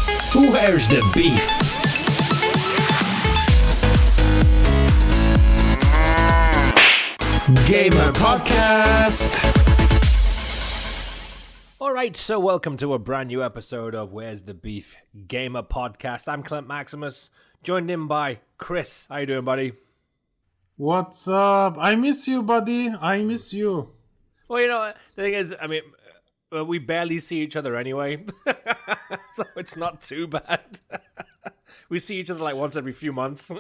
Where's the beef? Gamer Podcast. Alright, so welcome to a brand new episode of Where's the Beef Gamer Podcast. I'm Clint Maximus, joined in by Chris. How you doing, buddy? What's up? I miss you, buddy. I miss you. Well, you know, the thing is, I mean, we barely see each other anyway, so it's not too bad. We see each other like once every few months.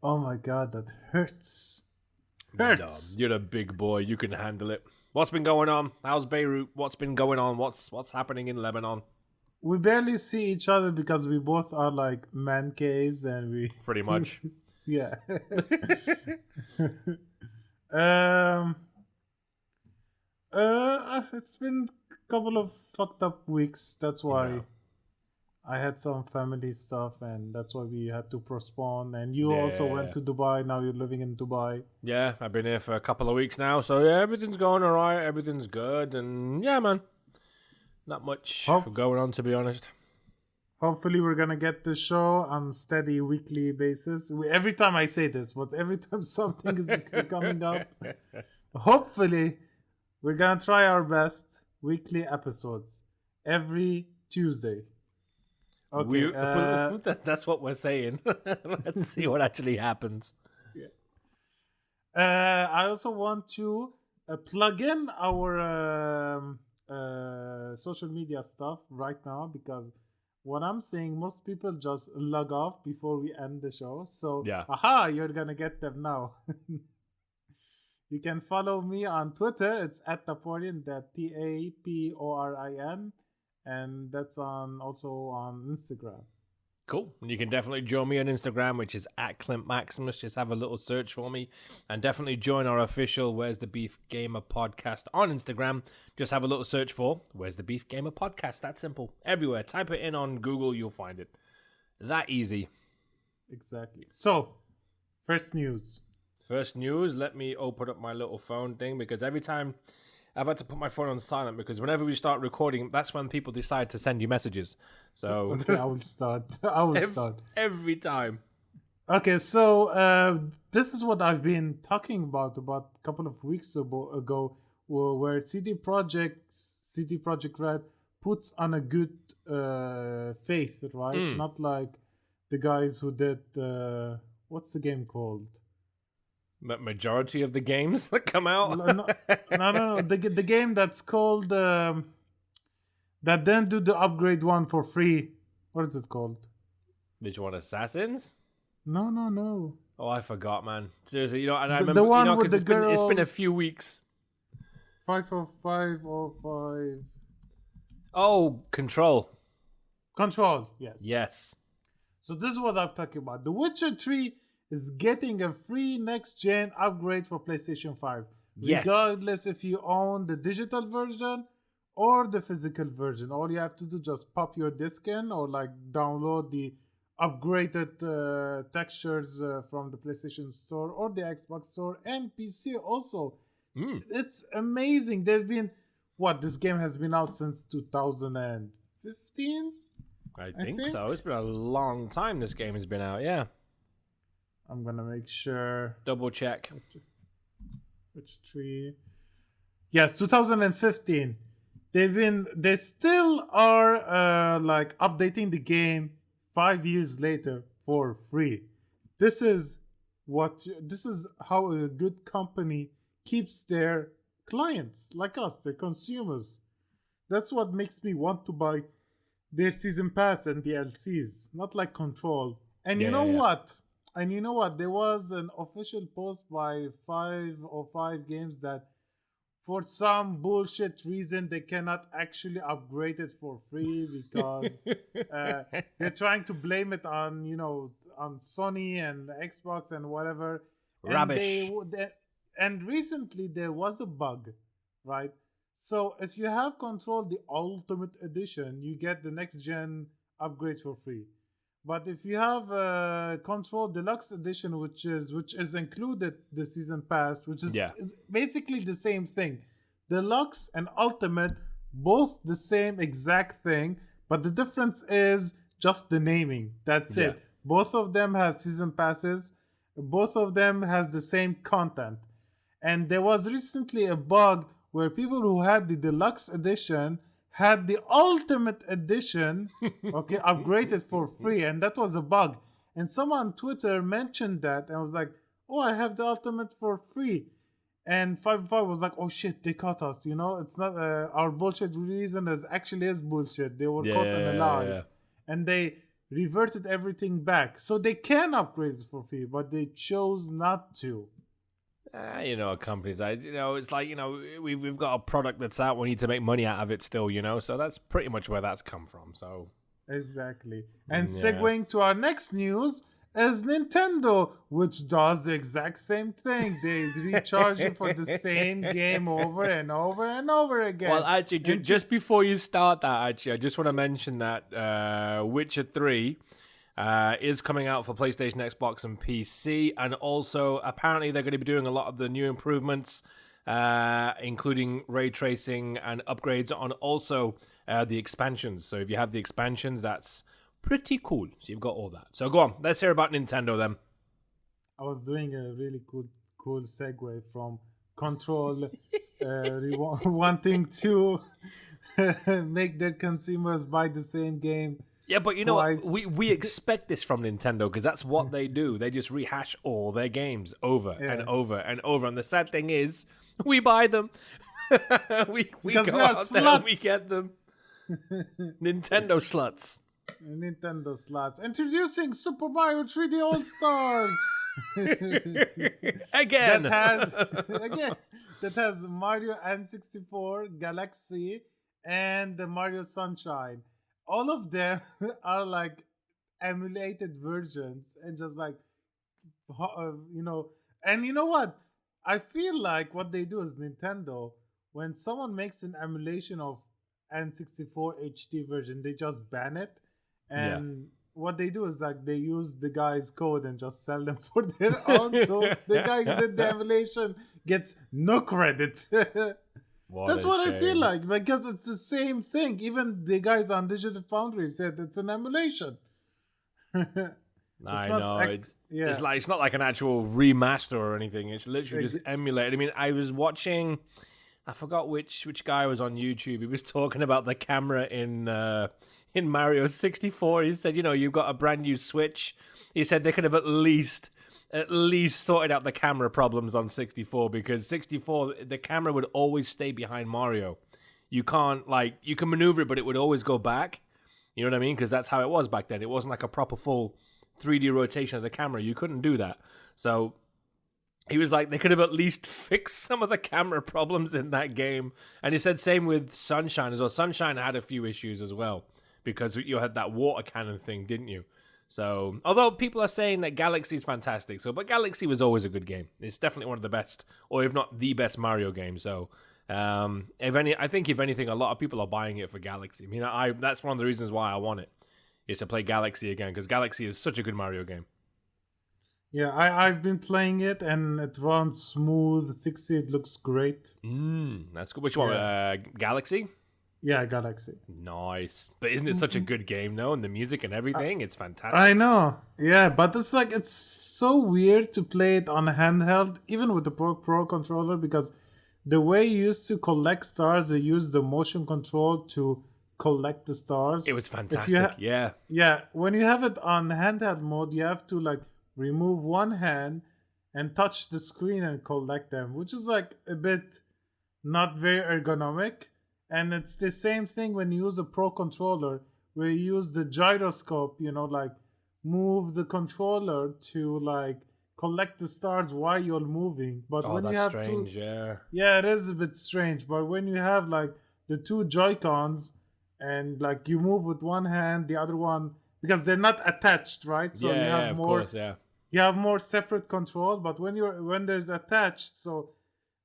Oh my god, that hurts. Hurts. You're a big boy. You can handle it. What's been going on? How's Beirut? What's been going on? What's happening in Lebanon? We barely see each other because we both are like man caves and we... Pretty much. Yeah. It's been a couple of fucked up weeks. That's why I had some family stuff, and that's why we had to postpone. And you also went to Dubai. Now you're living in Dubai. Yeah, I've been here for a couple of weeks now. So yeah, everything's going all right. Everything's good, and yeah, man, not much going on, to be honest. Hopefully, we're gonna get the show on steady weekly basis. Every time I say this, but every time something is coming up, hopefully, we're gonna try our best. Weekly episodes every Tuesday. Okay, that's what we're saying. Let's see what actually happens. Yeah. I also want to plug in our social media stuff right now because what I'm saying, most people just log off before we end the show. So, you're gonna get them now. You can follow me on Twitter. It's @Taporin, that TAPORIN. And that's also on Instagram. Cool. And you can definitely join me on Instagram, which is @ClintMaximus. Just have a little search for me. And definitely join our official Where's the Beef Gamer Podcast on Instagram. Just have a little search for Where's the Beef Gamer Podcast. That simple. Everywhere. Type it in on Google, you'll find it. That easy. Exactly. So, first news. Let me open up my little phone thing because every time I've had to put my phone on silent because whenever we start recording, that's when people decide to send you messages. So I will start. Every time. Okay, so this is what I've been talking about a couple of weeks ago, where CD Projekt Red puts on a good faith, right? Not like the guys who did what's the game called? Majority of the games that come out? No. The game that's called that then do the upgrade one for free. What is it called? Which one? Assassins? No. Oh, I forgot, man. Seriously, you know, and I remember the one with the girl. It's been a few weeks. 50505. Oh, Control. Yes. Yes. So this is what I'm talking about. The Witcher 3 is getting a free next-gen upgrade for PlayStation 5. Yes. Regardless if you own the digital version or the physical version. All you have to do just pop your disc in or like download the upgraded textures from the PlayStation Store or the Xbox Store and PC also. It's amazing. This game has been out since 2015? I think so. It's been a long time this game has been out, yeah. I'm gonna make sure. Double check. Which tree? Yes, 2015. They still are like updating the game 5 years later for free. This is how a good company keeps their clients like us, their consumers. That's what makes me want to buy their season pass and DLCs, not like Control. And you know what? There was an official post by 505 Games that for some bullshit reason they cannot actually upgrade it for free because they're trying to blame it on on Sony and Xbox and whatever. Rubbish. And recently there was a bug, right? So if you have Control the Ultimate Edition, you get the next gen upgrade for free. But if you have Control Deluxe Edition, which is included the season pass, which is basically the same thing, Deluxe and Ultimate, both the same exact thing, but the difference is just the naming. That's Yeah. it. Both of them has season passes. Both of them has the same content. And there was recently a bug where people who had the deluxe edition had the ultimate edition, okay, upgraded for free, and that was a bug. And someone on Twitter mentioned that, and was like, "Oh, I have the ultimate for free." And 5 was like, "Oh shit, they caught us." You know, it's not our bullshit reason is actually is bullshit. They were caught in a lie, and they reverted everything back, so they can upgrade it for free, but they chose not to. You know, companies, it's like, we've got a product that's out. We need to make money out of it still, so that's pretty much where that's come from. So Exactly. And segueing to our next news is Nintendo, which does the exact same thing. They recharge you for the same game over and over and over again. Well, actually, just before you start that, I just want to mention that Witcher 3 is coming out for PlayStation, Xbox, and PC. And also, apparently, they're going to be doing a lot of the new improvements, including ray tracing and upgrades on also the expansions. So if you have the expansions, that's pretty cool. So you've got all that. So go on, let's hear about Nintendo then. I was doing a really cool segue from Control wanting to make their consumers buy the same game. Yeah, but you know what? We expect this from Nintendo because that's what they do. They just rehash all their games over and over and over. And the sad thing is, we buy them. we go out there and we get them. Nintendo sluts. Nintendo sluts. Introducing Super Mario 3D All-Stars. Again. That has Mario N64, Galaxy, and the Mario Sunshine. All of them are like emulated versions and just like, and you know what? I feel like what they do is Nintendo, when someone makes an emulation of N64 HD version, they just ban it. And what they do is like they use the guy's code and just sell them for their own. So the guy who did the emulation gets no credit. That's what I feel like, because it's the same thing. Even the guys on Digital Foundry said it's an emulation. I know. It's not like an actual remaster or anything. It's literally just emulated. I mean, I was watching, I forgot which guy was on YouTube. He was talking about the camera in Mario 64. He said, you've got a brand new Switch. He said they could have at least sorted out the camera problems on 64, because 64, the camera would always stay behind Mario. You can't, you can maneuver it, but it would always go back. You know what I mean? Because that's how it was back then. It wasn't like a proper full 3D rotation of the camera. You couldn't do that. So he was like, they could have at least fixed some of the camera problems in that game. And he said same with Sunshine as well. Sunshine had a few issues as well, because you had that water cannon thing, didn't you? So, although people are saying that Galaxy is fantastic, but Galaxy was always a good game. It's definitely one of the best, or if not the best Mario game. So, I think if anything, a lot of people are buying it for Galaxy. I mean, that's one of the reasons why I want it, is to play Galaxy again, because Galaxy is such a good Mario game. Yeah, I've been playing it, and it runs smooth. 60, it looks great. That's good. Which one? Galaxy? Yeah, Galaxy. Nice. But isn't it such a good game, though? And the music and everything? It's fantastic. I know. Yeah, but it's so weird to play it on handheld, even with the Pro controller, because the way you used to collect stars, they use the motion control to collect the stars. It was fantastic, yeah. Yeah, when you have it on handheld mode, you have to remove one hand and touch the screen and collect them, which is a bit not very ergonomic. And it's the same thing when you use a Pro controller, where you use the gyroscope, move the controller to collect the stars while you're moving. But when you have strange, yeah. Yeah, it is a bit strange. But when you have the two Joy-Cons and you move with one hand, the other one, because they're not attached, right? So you have more, of course, yeah. You have more separate control. But when there's attached, so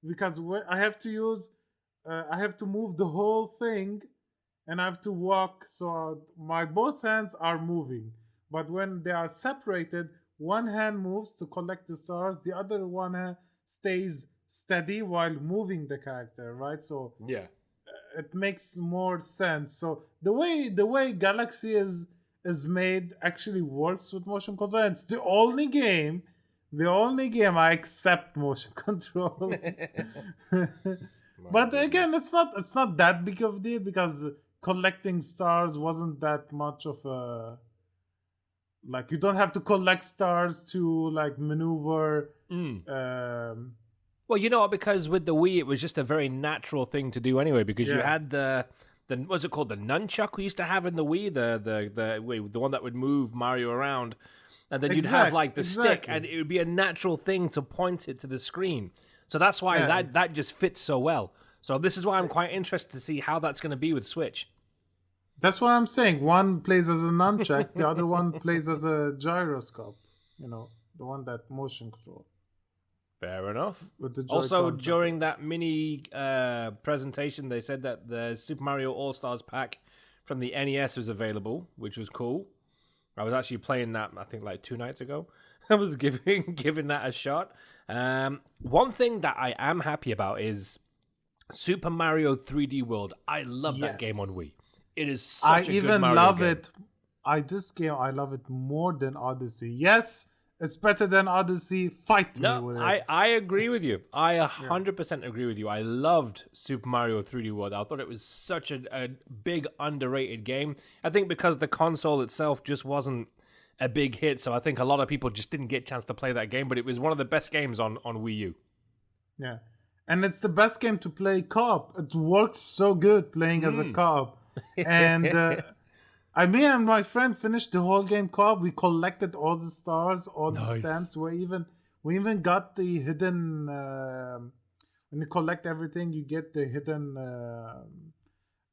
because I have to use. I have to move the whole thing, and I have to walk, so my both hands are moving. But when they are separated, one hand moves to collect the stars, the other one hand stays steady while moving the character, right? So yeah, it makes more sense. So the way Galaxy is made actually works with motion control. It's the only game I accept motion control. My But again, goodness. it's not that big of a deal because collecting stars wasn't that much of a, like, you don't have to collect stars to like maneuver. Mm. Well, you know what? Because with the Wii, it was just a very natural thing to do anyway. Because you yeah, had the what's it called? The nunchuck we used to have in the Wii, the one that would move Mario around, and then you'd have like the stick, exactly. and it would be a natural thing to point it to the screen. So that's why Yeah, that just fits so well. So this is why I'm quite interested to see how that's going to be with Switch. that's what I'm saying. One plays as a nunchuck, the other one plays as a gyroscope. The one that motion control Fair enough. with the Also, Joy-Cons. during that mini presentation, they said that the Super Mario All Stars pack from the NES was available, which was cool. I was actually playing that, I think, like 2 nights ago. I was giving that a shot. One thing that I am happy about is Super Mario 3D World. I love that game on Yes. Wii. It is I such a good even Mario love game. it. I love it more than Odyssey. Yes, it's better than Odyssey. Fight me No, with it. I agree with you. I 100% agree with you. I loved Super Mario 3D World. I thought it was such a big underrated game. I think because the console itself just wasn't a big hit, so I think a lot of people just didn't get a chance to play that game, but it was one of the best games on Wii U. Yeah. And it's the best game to play co-op. It works so good playing as a co-op. And me and my friend finished the whole game co-op. We collected all the stars, all the Nice. stamps. We even got the hidden. When you collect everything, you get the hidden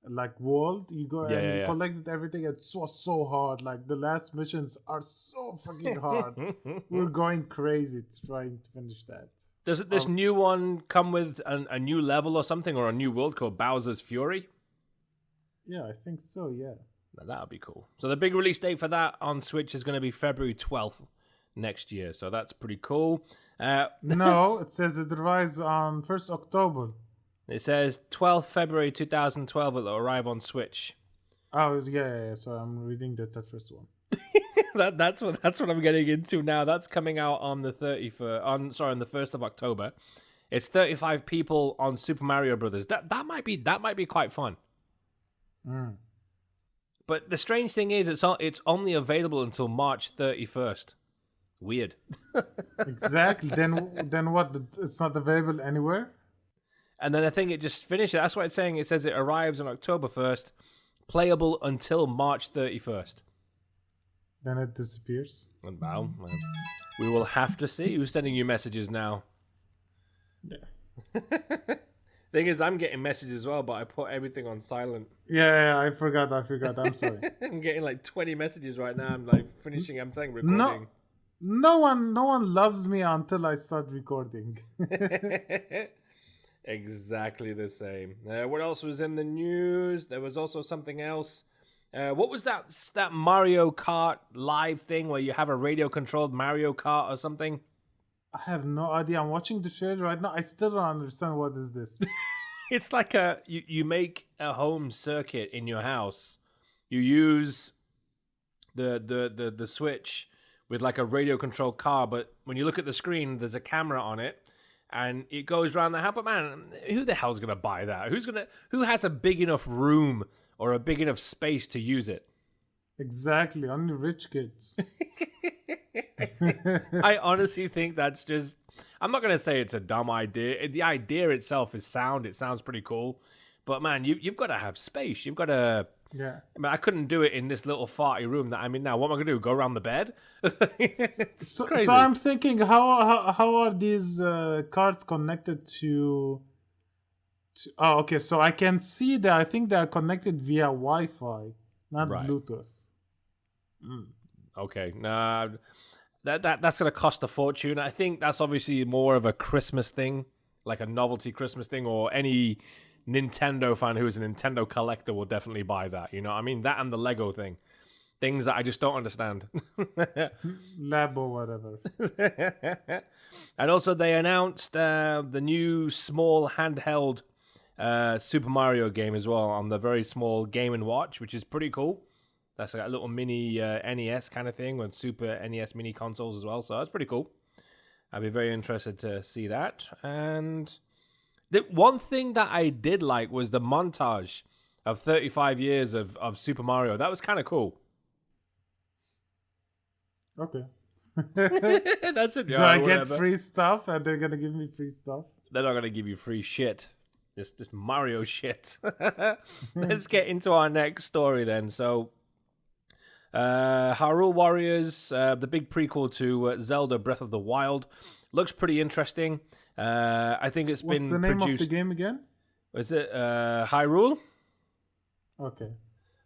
like world. You go Yeah, and yeah, we yeah. collected everything. It was so hard. Like the last missions are so fucking hard. We're going crazy trying to finish that. Does this new one come with a new level or something, or a new world called Bowser's Fury? Yeah, I think so. Yeah. Now, that would be cool. So the big release date for that on Switch is going to be February 12th next year. So that's pretty cool. No, it says it arrives on 1st October. It says 12th February 2012 it'll arrive on Switch. Oh, yeah. So I'm reading the Tetris one. That's what I'm getting into now. That's coming out on the 1st of October. It's 35 people on Super Mario Brothers. That might be quite fun. Mm. But the strange thing is it's only available until March 31st. Weird. Exactly. Then what? It's not available anywhere? And then I think it just finished. That's what it's saying. It says it arrives on October 1st, playable until March 31st. Then it disappears. And wow, we will have to see who's sending you messages now. Yeah. Thing is, I'm getting messages as well, but I put everything on silent. Yeah, I forgot. I'm sorry. I'm getting like 20 messages right now. I'm like finishing. I'm saying recording. No one loves me until I start recording. Exactly the same. What else was in the news? There was also something else. What was that Mario Kart live thing where you have a radio controlled Mario Kart or something? I have no idea. I'm watching the trailer right now. I still don't understand what is this. It's like you make a home circuit in your house. You use the Switch with like a radio controlled car, but when you look at the screen, there's a camera on it, and it goes around the house. But man, who the hell's gonna buy that? Who has a big enough room or a big enough space to use it? Exactly. Only rich kids. I honestly think that's just... I'm not going to say it's a dumb idea. The idea itself is sound. It sounds pretty cool. But man, you've got to have space. You've got to... Yeah. I mean, I couldn't do it in this little farty room that I'm in now. What am I going to do? Go around the bed? It's So crazy. I'm thinking, how are these cards connected to? Oh, okay. So I can see that. I think they are connected via Wi-Fi, not Right. Bluetooth. Okay. Nah, that's going to cost a fortune. I think that's obviously more of a Christmas thing, like a novelty Christmas thing, or any Nintendo fan who is a Nintendo collector will definitely buy that. You know what I mean? That and the Lego thing. Things that I just don't understand. Lab or whatever. And also they announced the new small handheld Super Mario game as well on the very small Game and Watch, which is pretty cool. That's like a little mini NES kind of thing with Super NES mini consoles as well. So that's pretty cool. I'd be very interested to see that. And the one thing that I did like was the montage of 35 years of Super Mario. That was kind of cool. Okay. That's it. Do I get free stuff and they're gonna give me free stuff? They're not gonna give you free shit. Just Mario shit. Let's get into our next story then. So, Hyrule Warriors, the big prequel to Zelda Breath of the Wild, looks pretty interesting. I think it's been What's the name produced... of the game again? Is it Hyrule? Okay.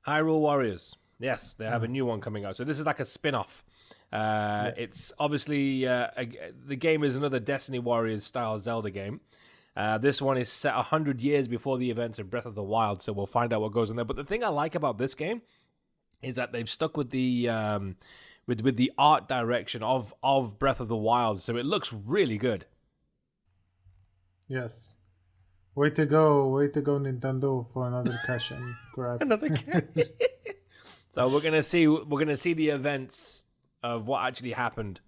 Hyrule Warriors. Yes, they have a new one coming out. So this is like a spin-off. It's obviously the game is another Destiny Warriors style Zelda game. This one is set 100 years before the events of Breath of the Wild, so we'll find out what goes on there. But the thing I like about this game is that they've stuck with the with the art direction of Breath of the Wild, so it looks really good. Yes. Way to go, Nintendo, for another cash and grab. Another game. So we're gonna see the events of what actually happened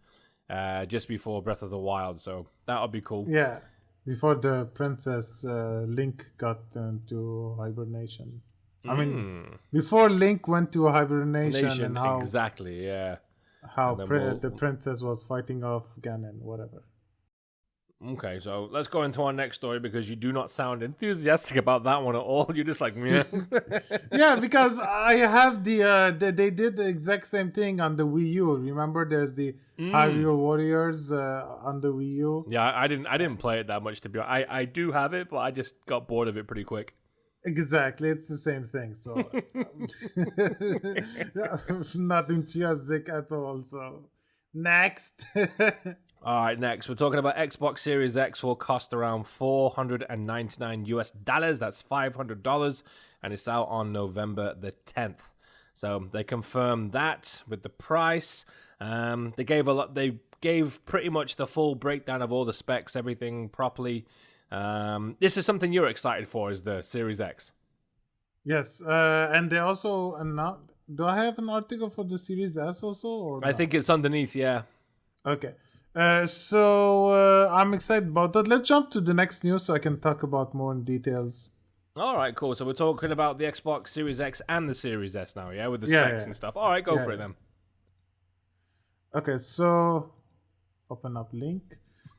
just before Breath of the Wild. So that'll be cool. Yeah, before the princess Link got into hibernation. I mean, before Link went to hibernation and how exactly, yeah, how the princess was fighting off Ganon, whatever. Okay, so let's go into our next story because you do not sound enthusiastic about that one at all. You're just like, yeah. Yeah, because I have they did the exact same thing on the Wii U. Remember, there's the Hyrule Warriors on the Wii U. Yeah, I didn't play it that much, to be honest. I do have it, but I just got bored of it pretty quick. Exactly, it's the same thing. So not enthusiastic at all. So next. All right, next we're talking about Xbox Series X will cost around $499. That's $500, and it's out on November the 10th. So they confirmed that with the price. They gave pretty much the full breakdown of all the specs, everything properly. This is something you're excited for, is the Series X. Yes, and they also announced. Do I have an article for the Series S also? Or I think it's underneath, yeah. Okay. So I'm excited about that. Let's jump to the next news so I can talk about more in details. All right, cool. So we're talking about the Xbox Series X and the Series S now, yeah, with the specs and stuff. All right, go for it then. Okay, so open up link.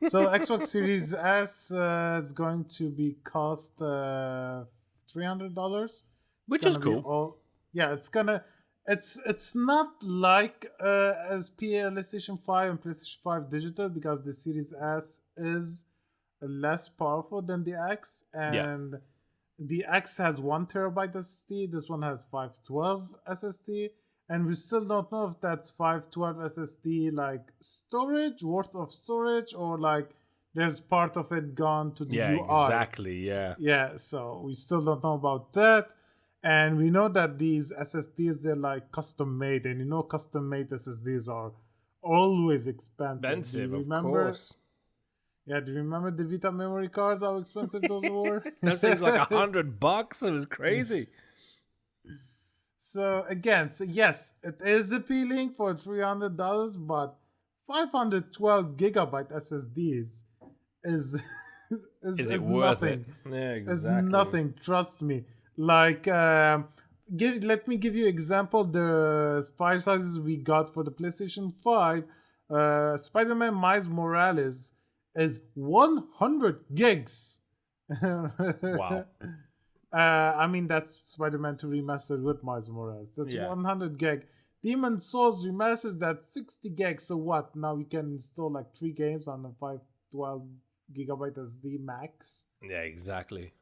So Xbox Series S is going to be cost $300, which is cool. It's not like as PlayStation 5 and PlayStation 5 digital, because the Series S is less powerful than the X, and the X has 1 terabyte SSD. This one has 512 SSD, and we still don't know if that's 512 SSD like storage, worth of storage, or like there's part of it gone to the UI. Exactly. Yeah, so we still don't know about that. And we know that these SSDs, they're like custom made, and custom made SSDs are always expensive. Of course. Yeah, do you remember the Vita memory cards, how expensive those were? Those things like $100. It was crazy. So again, yes, it is appealing for $300, but 512 gigabyte SSDs is it worth nothing. It? Yeah, exactly. It's nothing. Trust me. Like, let me give you example. The file sizes we got for the PlayStation 5, Spider-Man Miles Morales is 100 gigs. Wow. I mean, that's Spider-Man 2 remastered with Miles Morales. That's 100 gig. Demon Souls remastered, that's 60 gigs. So what? Now we can install like 3 games on the 512 gigabyte SD max. Yeah, exactly.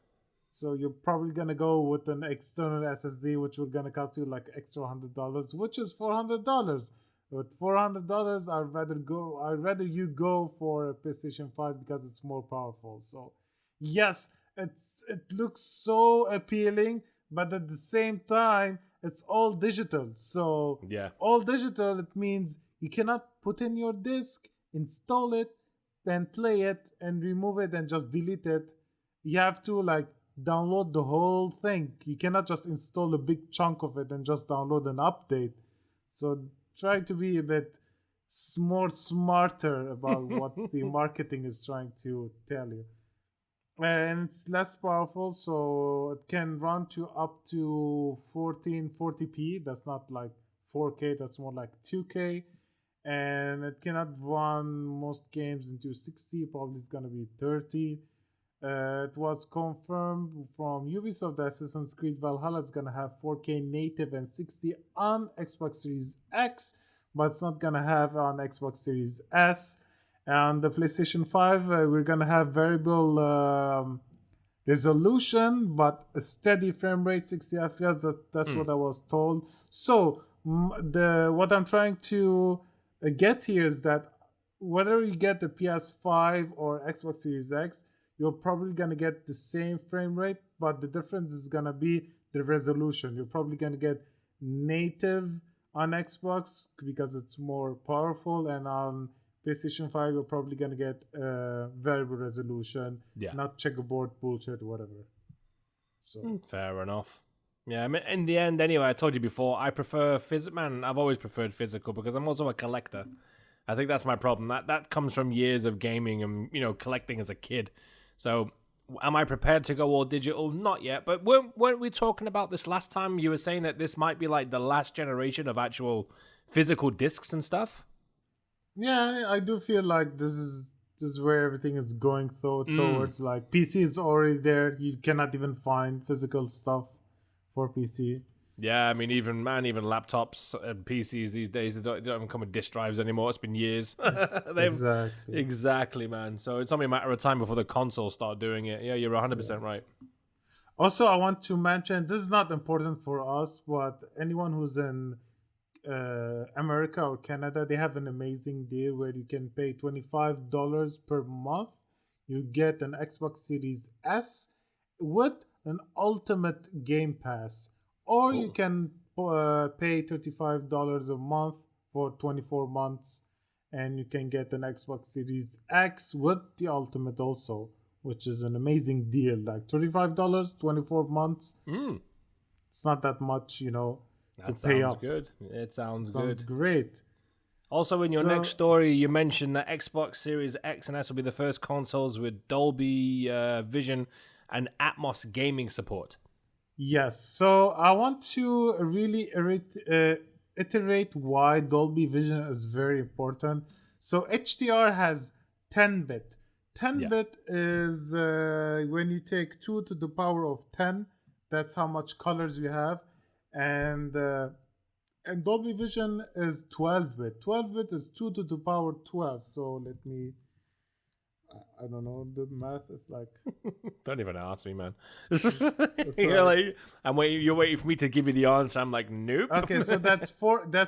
So you're probably gonna go with an external SSD, which will gonna cost you like extra $100, which is $400. With $400, I'd rather you go for a PlayStation 5 because it's more powerful. So yes, it looks so appealing, but at the same time, it's all digital. So all digital, it means you cannot put in your disc, install it, and play it, and remove it and just delete it. You have to like download the whole thing. You cannot just install a big chunk of it and just download an update. So try to be a bit more smarter about what the marketing is trying to tell you. And it's less powerful, so it can run to up to 1440p. That's not like 4K, that's more like 2K. And it cannot run most games into 60, probably it's gonna be 30. It was confirmed from Ubisoft that Assassin's Creed Valhalla is gonna have 4K native and 60 on Xbox Series X, but it's not gonna have on Xbox Series S. And the PlayStation 5, we're gonna have variable resolution, but a steady frame rate, 60 FPS. That's what I was told. So what I'm trying to get here is that whether you get the PS5 or Xbox Series X, you're probably gonna get the same frame rate, but the difference is gonna be the resolution. You're probably gonna get native on Xbox because it's more powerful, and on PlayStation 5 you're probably gonna get variable resolution, not checkerboard bullshit, whatever. So fair enough. Yeah, I mean, in the end, anyway, I told you before, I prefer physical. I've always preferred physical because I'm also a collector. I think that's my problem. That comes from years of gaming and collecting as a kid. So, am I prepared to go all digital? Not yet. But weren't we talking about this last time? You were saying that this might be like the last generation of actual physical discs and stuff. Yeah, I do feel like this is where everything is going towards. Like PC is already there. You cannot even find physical stuff for PC. Yeah, I mean, even laptops and PCs these days, they don't even come with disk drives anymore. It's been years. Exactly, man. So it's only a matter of time before the consoles start doing it. Yeah, you're 100% right. Also, I want to mention, this is not important for us, but anyone who's in America or Canada, they have an amazing deal where you can pay $25 per month. You get an Xbox Series S with an Ultimate Game Pass. Or you can pay $35 a month for 24 months, and you can get an Xbox Series X with the Ultimate also, which is an amazing deal. Like $35, 24 months. It's not that much, to pay up. Good. It sounds great. Also, in your next story, you mentioned that Xbox Series X and S will be the first consoles with Dolby Vision and Atmos gaming support. Yes, so I want to really iterate why Dolby Vision is very important. So HDR has 10-bit. 10-bit is when you take 2 to the power of 10, that's how much colors you have. And Dolby Vision is 12-bit. 12-bit is 2 to the power 12. So let me... I don't know, the math is like... Don't even ask me, man. You're waiting for me to give you the answer. I'm like, nope. Okay, so that's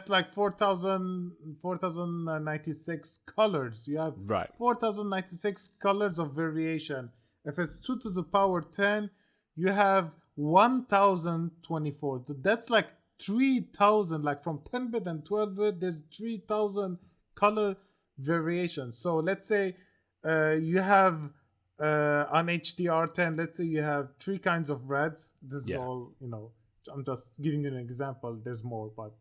like 4,096 colors. You have 4,096 colors of variation. If it's 2 to the power 10, you have 1,024. So that's like 3,000. Like from 10-bit and 12-bit, there's 3,000 color variations. So let's say you have on HDR10, let's say you have 3 kinds of reds. This is all, I'm just giving you an example. There's more, but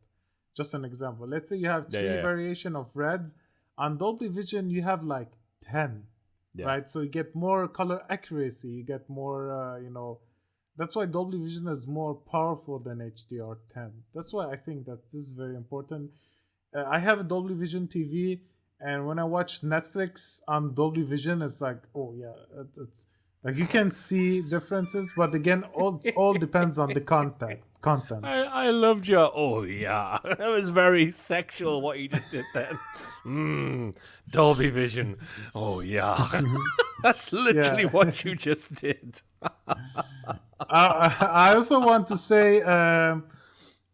just an example. Let's say you have 3 variation of reds. On Dolby Vision, you have like 10, right? So you get more color accuracy. You get more, that's why Dolby Vision is more powerful than HDR10. That's why I think that this is very important. I have a Dolby Vision TV. And when I watch Netflix on Dolby Vision, it's like, oh yeah, it's like you can see differences, but again, it all depends on the content. I loved your, oh yeah, that was very sexual what you just did then. Dolby Vision, oh yeah, that's literally what you just did. I also want to say.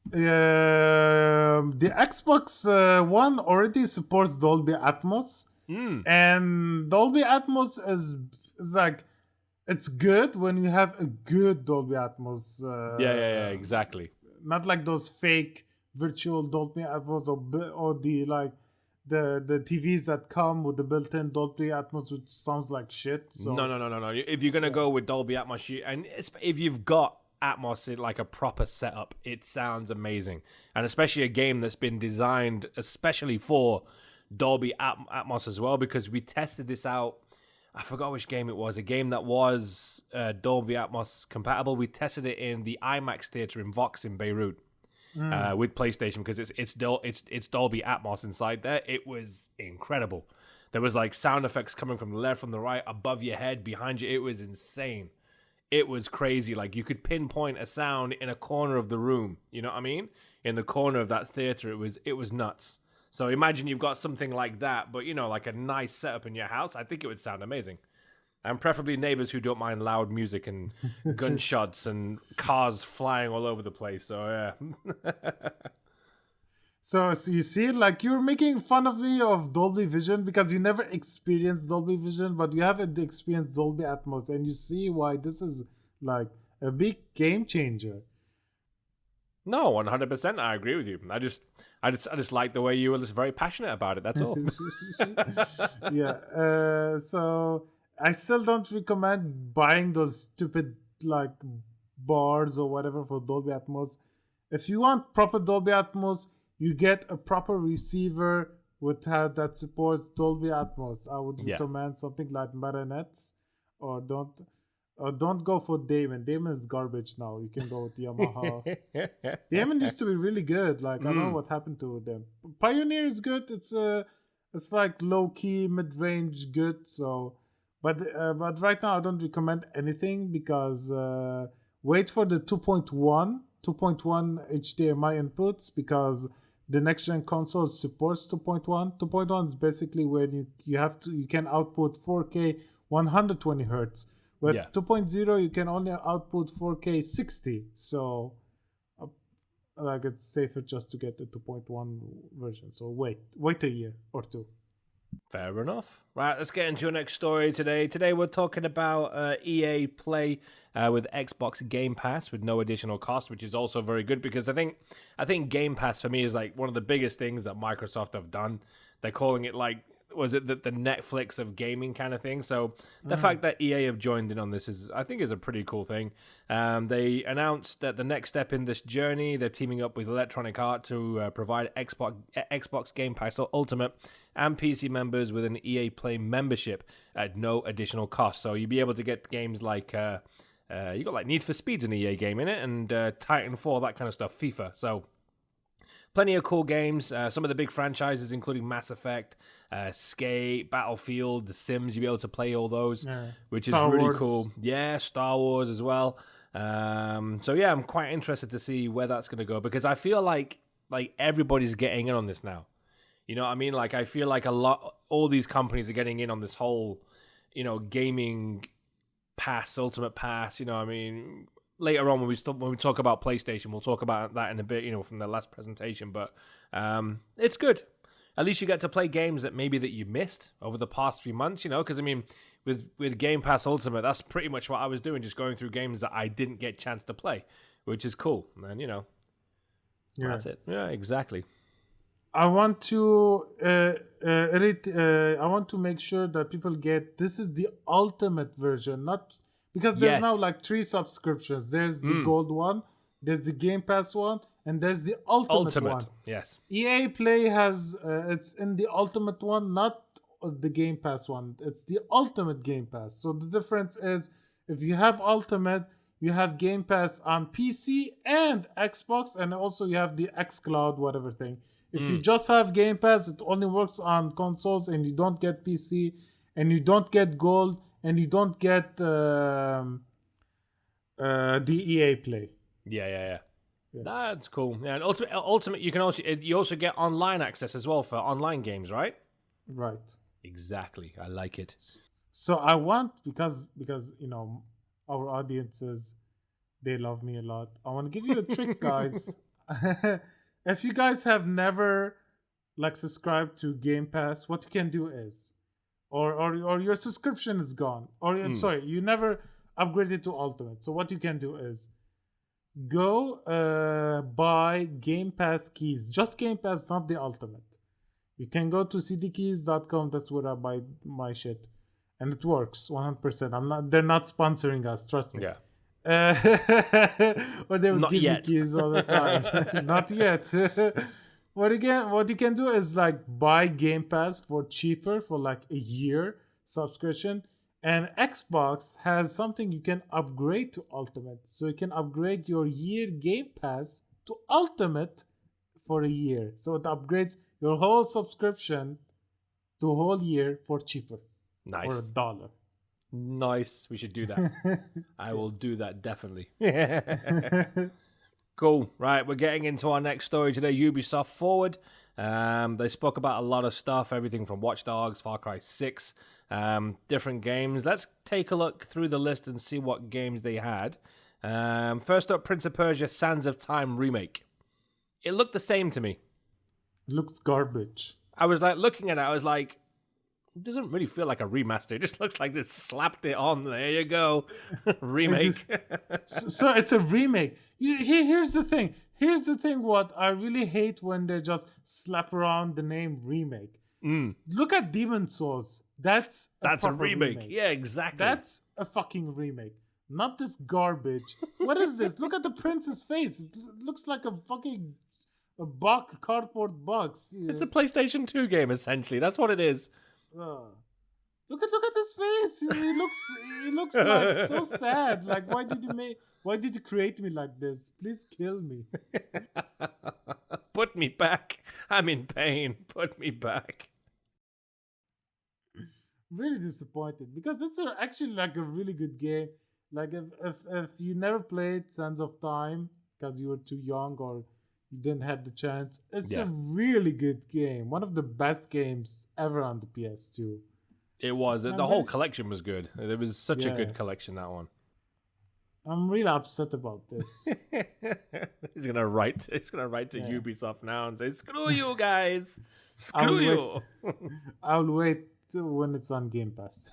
The Xbox One already supports Dolby Atmos, and Dolby Atmos is like, it's good when you have a good Dolby Atmos. Exactly. Not like those fake virtual Dolby Atmos or the like the TVs that come with the built-in Dolby Atmos, which sounds like shit. So No. If you're gonna go with Dolby Atmos, if you've got Atmos in like a proper setup, it sounds amazing. And especially a game that's been designed especially for Dolby Atmos as well, because we tested this out. I forgot which game it was. A game that was Dolby Atmos compatible. We tested it in the IMAX theater in Vox in Beirut. With PlayStation, because it's Dolby Atmos inside there. It was incredible. There was like sound effects coming from the left, from the right, above your head, behind you. It was insane. It was crazy. Like you could pinpoint a sound in a corner of the room. You know what I mean? In the corner of that theater, it was nuts. So imagine you've got something like that, but like a nice setup in your house. I think it would sound amazing. And preferably neighbors who don't mind loud music and gunshots and cars flying all over the place. So, yeah. So you see, like you're making fun of me of Dolby Vision because you never experienced Dolby Vision, but you haven't experienced Dolby Atmos, and you see why this is like a big game changer. No, 100%. I agree with you. I just like the way you were just very passionate about it. That's all. Yeah. So I still don't recommend buying those stupid like bars or whatever for Dolby Atmos. If you want proper Dolby Atmos, you get a proper receiver that supports Dolby Atmos. I would recommend something like Marinette's, or don't go for Damon. Damon is garbage now. You can go with Yamaha. Damon used to be really good. Like I don't know what happened to them. Pioneer is good. It's like low key, mid range, good. So, but right now I don't recommend anything because wait for the 2.1 HDMI inputs, because the next gen console supports 2.1. 2.1 is basically where you can output 4K 120 hertz. But 2.0 you can only output 4K 60. So like it's safer just to get the 2.1 version. So wait a year or two. Fair enough. Right, let's get into your next story today. Today we're talking about EA Play with Xbox Game Pass with no additional cost, which is also very good, because I think Game Pass for me is like one of the biggest things that Microsoft have done. They're calling it like, was it the Netflix of gaming kind of thing? So the fact that EA have joined in on this is a pretty cool thing. They announced that the next step in this journey, they're teaming up with Electronic Arts to provide Xbox Game Pass Ultimate and PC members with an EA Play membership at no additional cost. So you'll be able to get games like you got like Need for Speed's an EA game in it, and Titanfall, that kind of stuff, FIFA. So plenty of cool games. Some of the big franchises, including Mass Effect, Skate, Battlefield, The Sims. You'll be able to play all those, which Star is really Wars. cool. Yeah, Star Wars as well. So yeah, I'm quite interested to see where that's going to go, because I feel like everybody's getting in on this now. You know what I mean? Like I feel like all these companies are getting in on this whole, gaming pass, ultimate pass. You know what I mean? Later on, when we talk about PlayStation, we'll talk about that in a bit, from the last presentation. But it's good. At least you get to play games that you missed over the past few months, because, I mean, with Game Pass Ultimate, that's pretty much what I was doing, just going through games that I didn't get a chance to play, which is cool. And, that's it. Yeah, exactly. I want to I want to make sure that people get, this is the ultimate version, not because there's now like 3 subscriptions. There's the gold one, there's the Game Pass one, and there's the ultimate one. Yes. EA Play has it's in the ultimate one, not the Game Pass one. It's the ultimate Game Pass. So the difference is, if you have ultimate, you have Game Pass on PC and Xbox, and also you have the xCloud whatever thing. If you just have Game Pass, it only works on consoles, and you don't get PC, and you don't get gold, and you don't get the EA Play. Yeah. That's cool. Yeah, and ultimate, you also get online access as well for online games, right? Right. Exactly. I like it. So I want, because our audiences, they love me a lot. I want to give you a trick, guys. If you guys have never subscribed to Game Pass, what you can do is, or your subscription is gone, or sorry, you never upgraded to Ultimate. So what you can do is go buy Game Pass keys, just Game Pass, not the Ultimate. You can go to cdkeys.com. That's where I buy my shit, and it works 100%. I'm not. They're not sponsoring us. Trust me. Yeah. Or they would Not give yet. me keys all the time. Not yet. What you can do is like buy Game Pass for cheaper for like a year subscription. And Xbox has something you can upgrade to Ultimate. So you can upgrade your year Game Pass to Ultimate for a year. So it upgrades your whole subscription to a whole year for cheaper. Nice. For $1. Nice. We should do that. I will do that definitely. Cool. Right, we're getting into our next story today. Ubisoft Forward. They spoke about a lot of stuff, everything from Watch Dogs, Far Cry 6, different games. Let's take a look through the list and see what games they had. First up, Prince of Persia: Sands of Time remake. It looked the same to me. It looks garbage. I was like looking at it. I was like, it doesn't really feel like a remaster. It just looks like they slapped it on. There you go, remake. So it's a remake. Here's the thing. Here's the thing. What I really hate when they just slap around the name remake. Look at Demon Souls. That's a remake. Yeah, exactly. That's a fucking remake. Not this garbage. What is this? Look at the prince's face. It looks like a fucking cardboard box. It's a PlayStation 2 game essentially. That's what it is. Look at his face. He looks like so sad. Like why did you create me like this? Please kill me. Put me back. I'm in pain. Put me back. Really disappointed because it's actually like a really good game. Like if you never played Sands of Time because you were too young or you didn't have the chance, it's a really good game. One of the best games ever on the PS2. It was. The whole collection was good. It was such a good collection, that one. I'm really upset about this. He's gonna write to Ubisoft now and say, "Screw you guys, screw you." I'll wait when it's on Game Pass.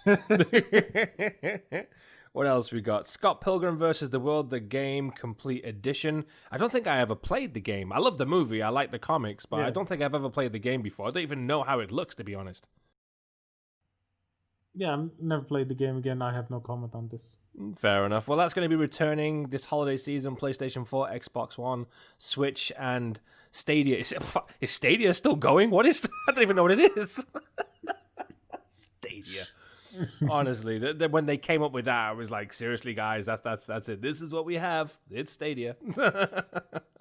What else we got? Scott Pilgrim versus the World, the game complete edition. I don't think I ever played the game. I love the movie. I like the comics, but I don't think I've ever played the game before. I don't even know how it looks, to be honest. Yeah, I've never played the game again. I have no comment on this. Fair enough. Well, that's going to be returning this holiday season. PlayStation 4, Xbox One, Switch, and Stadia. Is Stadia still going? What is that? I don't even know what it is. Stadia. Honestly, when they came up with that, I was like, seriously, guys, that's it. This is what we have. It's Stadia.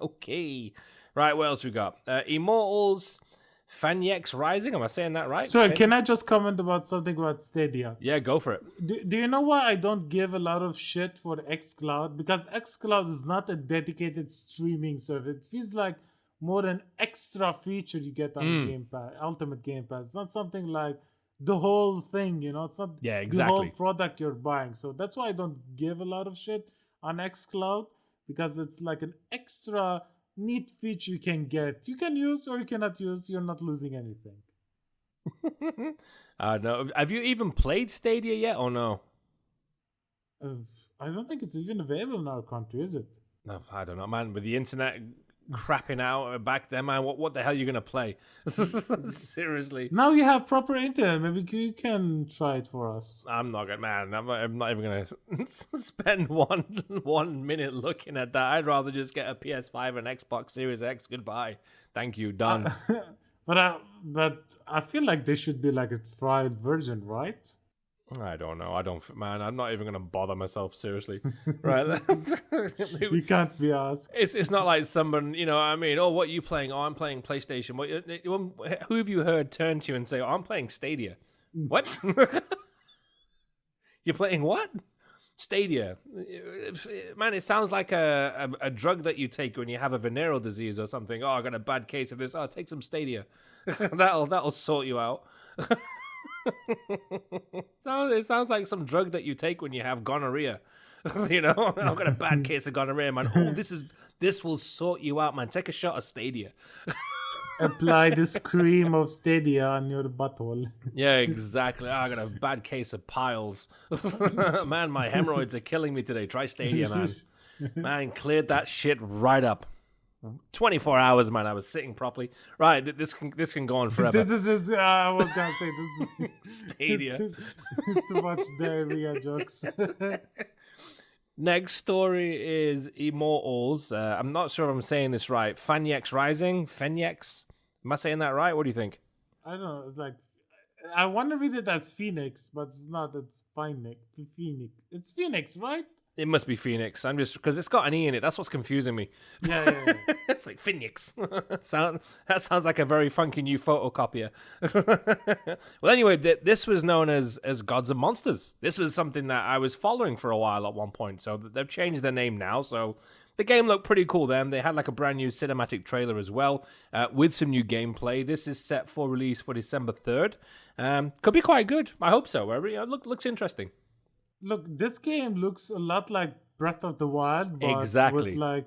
Okay. Right, what else we got? Immortals, Fanyx Rising. Am I saying that right? So can I just comment about something about Stadia? Yeah, go for it. Do you know why I don't give a lot of shit for xCloud? Because xCloud is not a dedicated streaming service. It feels like more an extra feature you get on Game Pass, Ultimate Game Pass. It's not something like the whole thing, it's not the whole product you're buying. So that's why I don't give a lot of shit on xCloud, because it's like an extra neat feature you can get. You can use or you cannot use. You're not losing anything. No. Have you even played Stadia yet or no? I don't think it's even available in our country, is it? No, I don't know, man. With the internet crapping out back then, man, what the hell are you gonna play? Seriously. Now you have proper internet. Maybe you can try it for us. I'm not gonna, man. I'm not even gonna spend one minute looking at that. I'd rather just get a PS5 and Xbox Series X. Goodbye. Thank you. Done. But I feel like there should be like a trial version, right? I don't know. Man, I'm not even going to bother myself, seriously. Right? You can't be asked. It's not like someone, what I mean? Oh, what are you playing? Oh, I'm playing PlayStation. Who have you heard turn to you and say, oh, I'm playing Stadia? What? You're playing what? Stadia. Man, it sounds like a drug that you take when you have a venereal disease or something. Oh, I got a bad case of this. Oh, take some Stadia. That'll sort you out. It sounds like some drug that you take when you have gonorrhea. I've got a bad case of gonorrhea, man. Oh, this will sort you out, man. Take a shot of Stadia. Apply this cream of Stadia on your butthole. Yeah, exactly. I got a bad case of piles. Man, my hemorrhoids are killing me today. Try Stadia, man. Man, cleared that shit right up. 24 hours, man. I was sitting properly. Right, this can go on forever. I was gonna say this is Stadia. too much diarrhea jokes. Next story is Immortals. I'm not sure if I'm saying this right. Phoenix Rising? Phoenix? Am I saying that right? What do you think? I don't know. It's like I want to read it as Phoenix, but it's not. It's Phoenix. It's Phoenix, right? It must be Phoenix. I'm just because it's got an E in it. That's what's confusing me. Yeah. It's like Phoenix. That sounds like a very funky new photocopier. Well, anyway, this was known as Gods and Monsters. This was something that I was following for a while at one point. So they've changed their name now. So the game looked pretty cool then. They had like a brand new cinematic trailer as well with some new gameplay. This is set for release for December 3rd. Could be quite good. I hope so. Looks interesting. Look, this game looks a lot like Breath of the Wild, but Exactly. with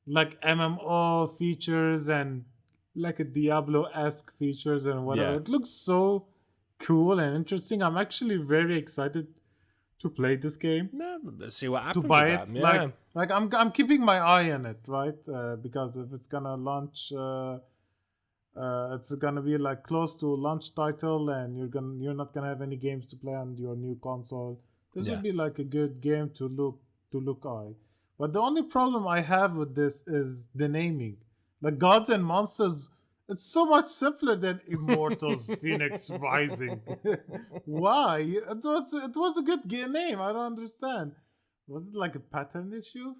like MMO features and like a Diablo-esque features and whatever. Yeah. It looks so cool and interesting. I'm actually very excited to play this game. Yeah, let's see what happens. To buy with it, that. Yeah. like I'm keeping my eye on it, right? Because if it's gonna launch, it's gonna be like close to a launch title, and you're not gonna have any games to play on your new console. This would be like a good game to look eye. But the only problem I have with this is the naming. Like Gods and Monsters, it's so much simpler than Immortals Phoenix Rising. Why? It was a good name. I don't understand. Was it like a pattern issue?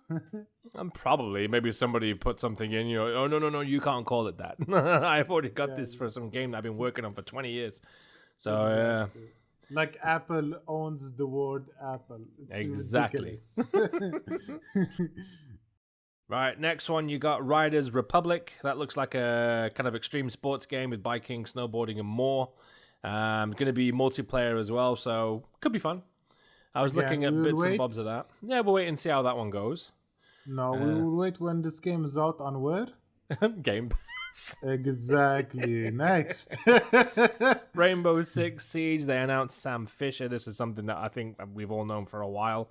Probably. Maybe somebody put something in. Oh no, you can't call it that. I've already got this for some game that I've been working on for 20 years. So exactly. Like Apple owns the word Apple. It's exactly. ridiculous. Right, next one you got Riders Republic. That looks like a kind of extreme sports game with biking, snowboarding, and more. Going to be multiplayer as well, so could be fun. I was looking at bits and bobs of that. Yeah, we'll wait and see how that one goes. No, we will wait when this game is out on where? Game Pass. Exactly. Next. Rainbow Six Siege. They announced Sam Fisher. This is something that I think we've all known for a while.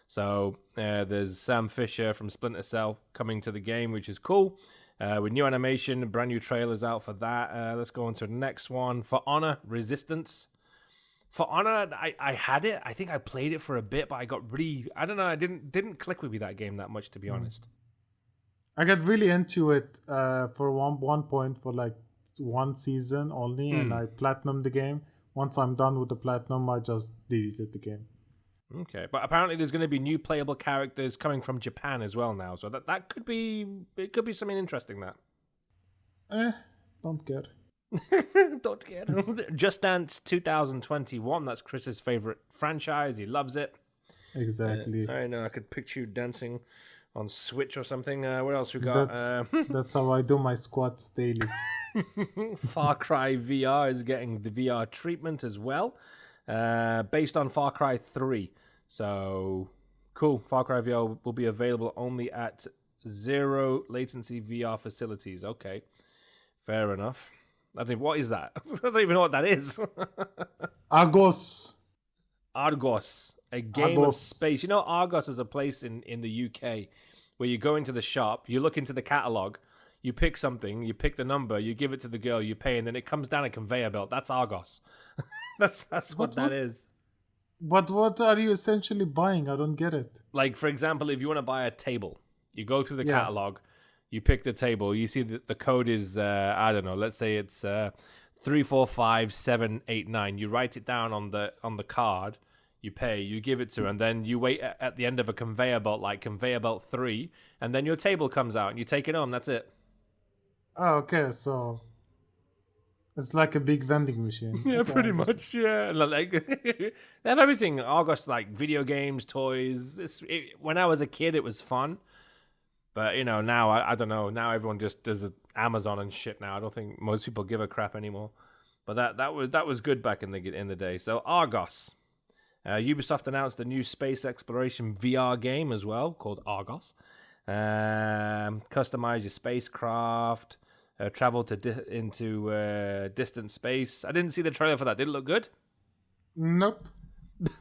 So there's Sam Fisher from Splinter Cell coming to the game, which is cool. With new animation, brand new trailers out for that. Let's go on to the next one. For Honor Resistance. For Honor, I had it. I think I played it for a bit, but I got really... I don't know. I didn't click with me that game that much, to be honest. I got really into it for one point for like one season only, and I platinumed the game. Once I'm done with the platinum, I just deleted the game. Okay, but apparently there's going to be new playable characters coming from Japan as well now, so that could be something interesting. That Don't care. Don't care. Just Dance 2021. That's Chris's favorite franchise. He loves it. Exactly. I know. I could picture you dancing on Switch or something. What else we got? That's how I do my squats daily. Far Cry VR is getting the VR treatment as well, based on Far Cry 3. So cool. Far Cry VR will be available only at zero latency VR facilities. Okay, fair enough. I think, what is that? I don't even know what that is. Argos, a game of space. You know, Argos is a place in the UK where you go into the shop, you look into the catalogue, you pick something, you pick the number, you give it to the girl, you pay, and then it comes down a conveyor belt. That's Argos. That's what that is. But what are you essentially buying? I don't get it. Like, for example, if you want to buy a table, you go through the catalogue, you pick the table, you see that the code is, I don't know, let's say it's 345789. You write it down on the card, you pay, you give it to her, and then you wait at the end of a conveyor belt, like conveyor belt 3, and then your table comes out and you take it home. That's it. Oh, okay, so it's like a big vending machine. Yeah, okay, pretty much. Yeah, like they have everything. Argos, like video games, toys. When I was a kid, it was fun. But, you know, now, I don't know. Now everyone just does Amazon and shit now. I don't think most people give a crap anymore. But that was good back in the day. So, Argos. Ubisoft announced a new space exploration VR game as well, called Argos. Customize your spacecraft. Travel into distant space. I didn't see the trailer for that. Did it look good? Nope.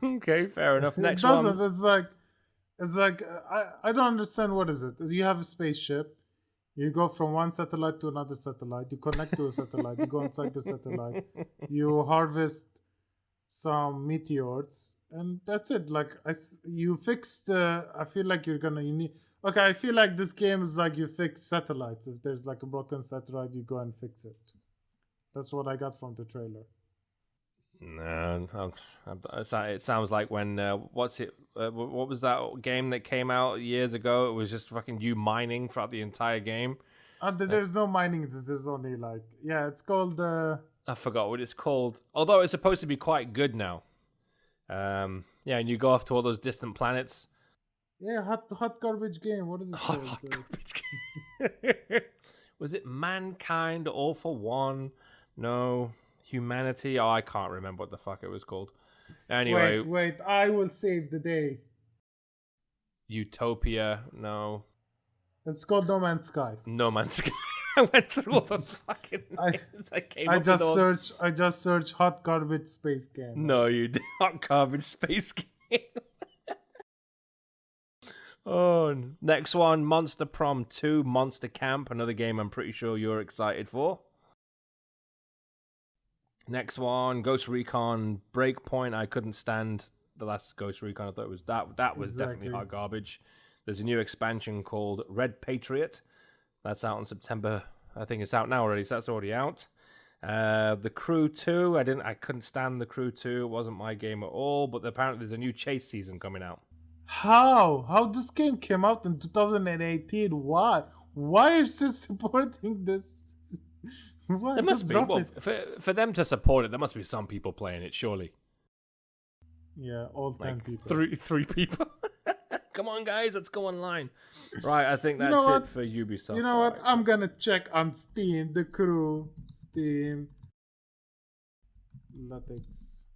Okay, fair enough. Next it doesn't. one. It's like I don't understand. What is it? You have a spaceship. You go from one satellite to another satellite. You connect to a satellite. You go inside the satellite. You harvest some meteors, and that's it. Like you fix the. I feel like you're gonna. You need. Okay, I feel like this game is like you fix satellites. If there's like a broken satellite, you go and fix it. That's what I got from the trailer. No, it sounds like when what was that game that came out years ago? It was just fucking you mining throughout the entire game. There's no mining. There's only like it's called. I forgot what it's called. Although it's supposed to be quite good now. And you go off to all those distant planets. Yeah, hot garbage game. What is it called? Hot garbage game. Was it Mankind All for One? No. Humanity? Oh, I can't remember what the fuck it was called. Anyway. Wait. I will save the day. Utopia? No. It's called No Man's Sky. No Man's Sky. I went through all those fucking names. I just searched hot garbage space game. No, you did hot garbage space game. Oh, next one, Monster Prom 2, Monster Camp, another game I'm pretty sure you're excited for. Next one, Ghost Recon Breakpoint. I couldn't stand the last Ghost Recon. I thought it was that was definitely hot garbage. There's a new expansion called Red Patriot. That's out in September. I think it's out now already, so that's already out. The Crew 2, I couldn't stand The Crew 2. It wasn't my game at all, but apparently there's a new chase season coming out. How this game came out in 2018? Why are you still supporting this? Why? There must be for them to support it. There must be some people playing it, surely. Yeah, all 10 people. Three people. Come on, guys, let's go online. Right, I think that's it for Ubisoft. You know what? I'm gonna check on Steam. The Crew, Steam, Latex.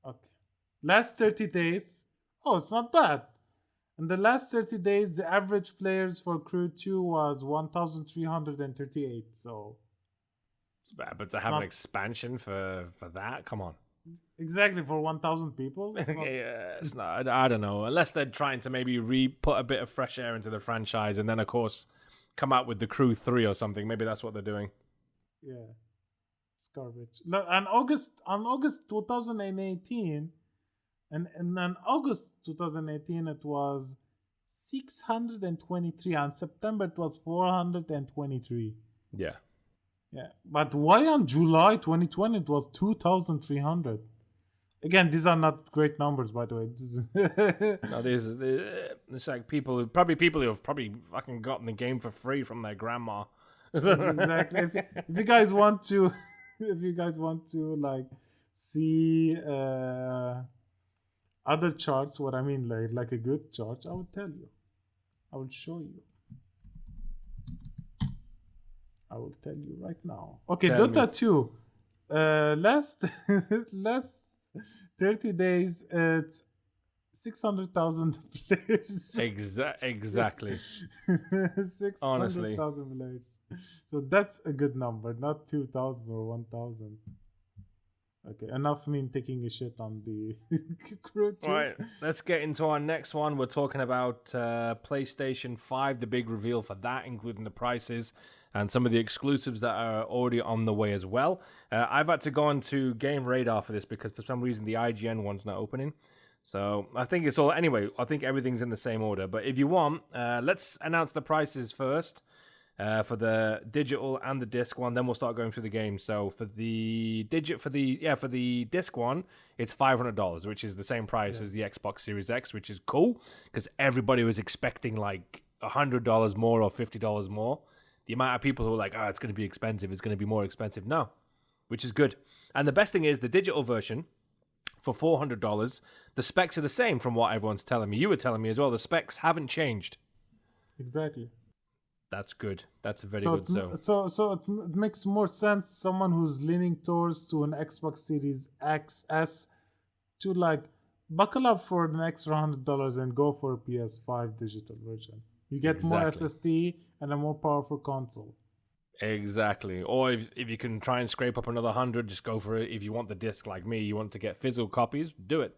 Okay. Last 30 days. Oh, it's not bad. In the last 30 days, the average players for Crew 2 was 1,338. So it's bad, but to have an expansion for that, come on. Exactly, for 1,000 people. It's not. I don't know. Unless they're trying to maybe put a bit of fresh air into the franchise, and then of course come out with the Crew 3 or something. Maybe that's what they're doing. Yeah, it's garbage. Look, on August 2018. And in August 2018, it was 623. On September, it was 423. Yeah. Yeah. But why on July 2020, it was 2,300? Again, these are not great numbers, by the way. No, it's like people who have probably fucking gotten the game for free from their grandma. Exactly. If you guys want to, like see other charts, what I mean, like a good chart, I will tell you. I will show you. I will tell you right now. Okay, Dota 2. Last 30 days, it's 600,000 players. Exactly. 600,000 players. So that's a good number, not 2,000 or 1,000. Okay, enough me taking a shit on the Crew 2. All right, let's get into our next one. We're talking about PlayStation 5, the big reveal for that, including the prices and some of the exclusives that are already on the way as well. I've had to go on to Game Radar for this because for some reason the IGN one's not opening. So I think it's all... Anyway, I think everything's in the same order. But if you want, let's announce the prices first. For the digital and the disc one, then we'll start going through the game. So for the disc one, it's $500, which is the same price as the Xbox Series X, which is cool because everybody was expecting like $100 more or $50 more. The amount of people who were like, "Oh, it's going to be expensive. It's going to be more expensive." No, which is good. And the best thing is the digital version for $400. The specs are the same from what everyone's telling me. You were telling me as well. The specs haven't changed. Exactly. That's good. That's very good. So it makes more sense. Someone who's leaning towards to an Xbox Series XS to like buckle up for the extra $100 and go for a PS5 digital version. You get more SSD and a more powerful console. Exactly. Or if you can try and scrape up another $100, just go for it. If you want the disc like me, you want to get physical copies, do it.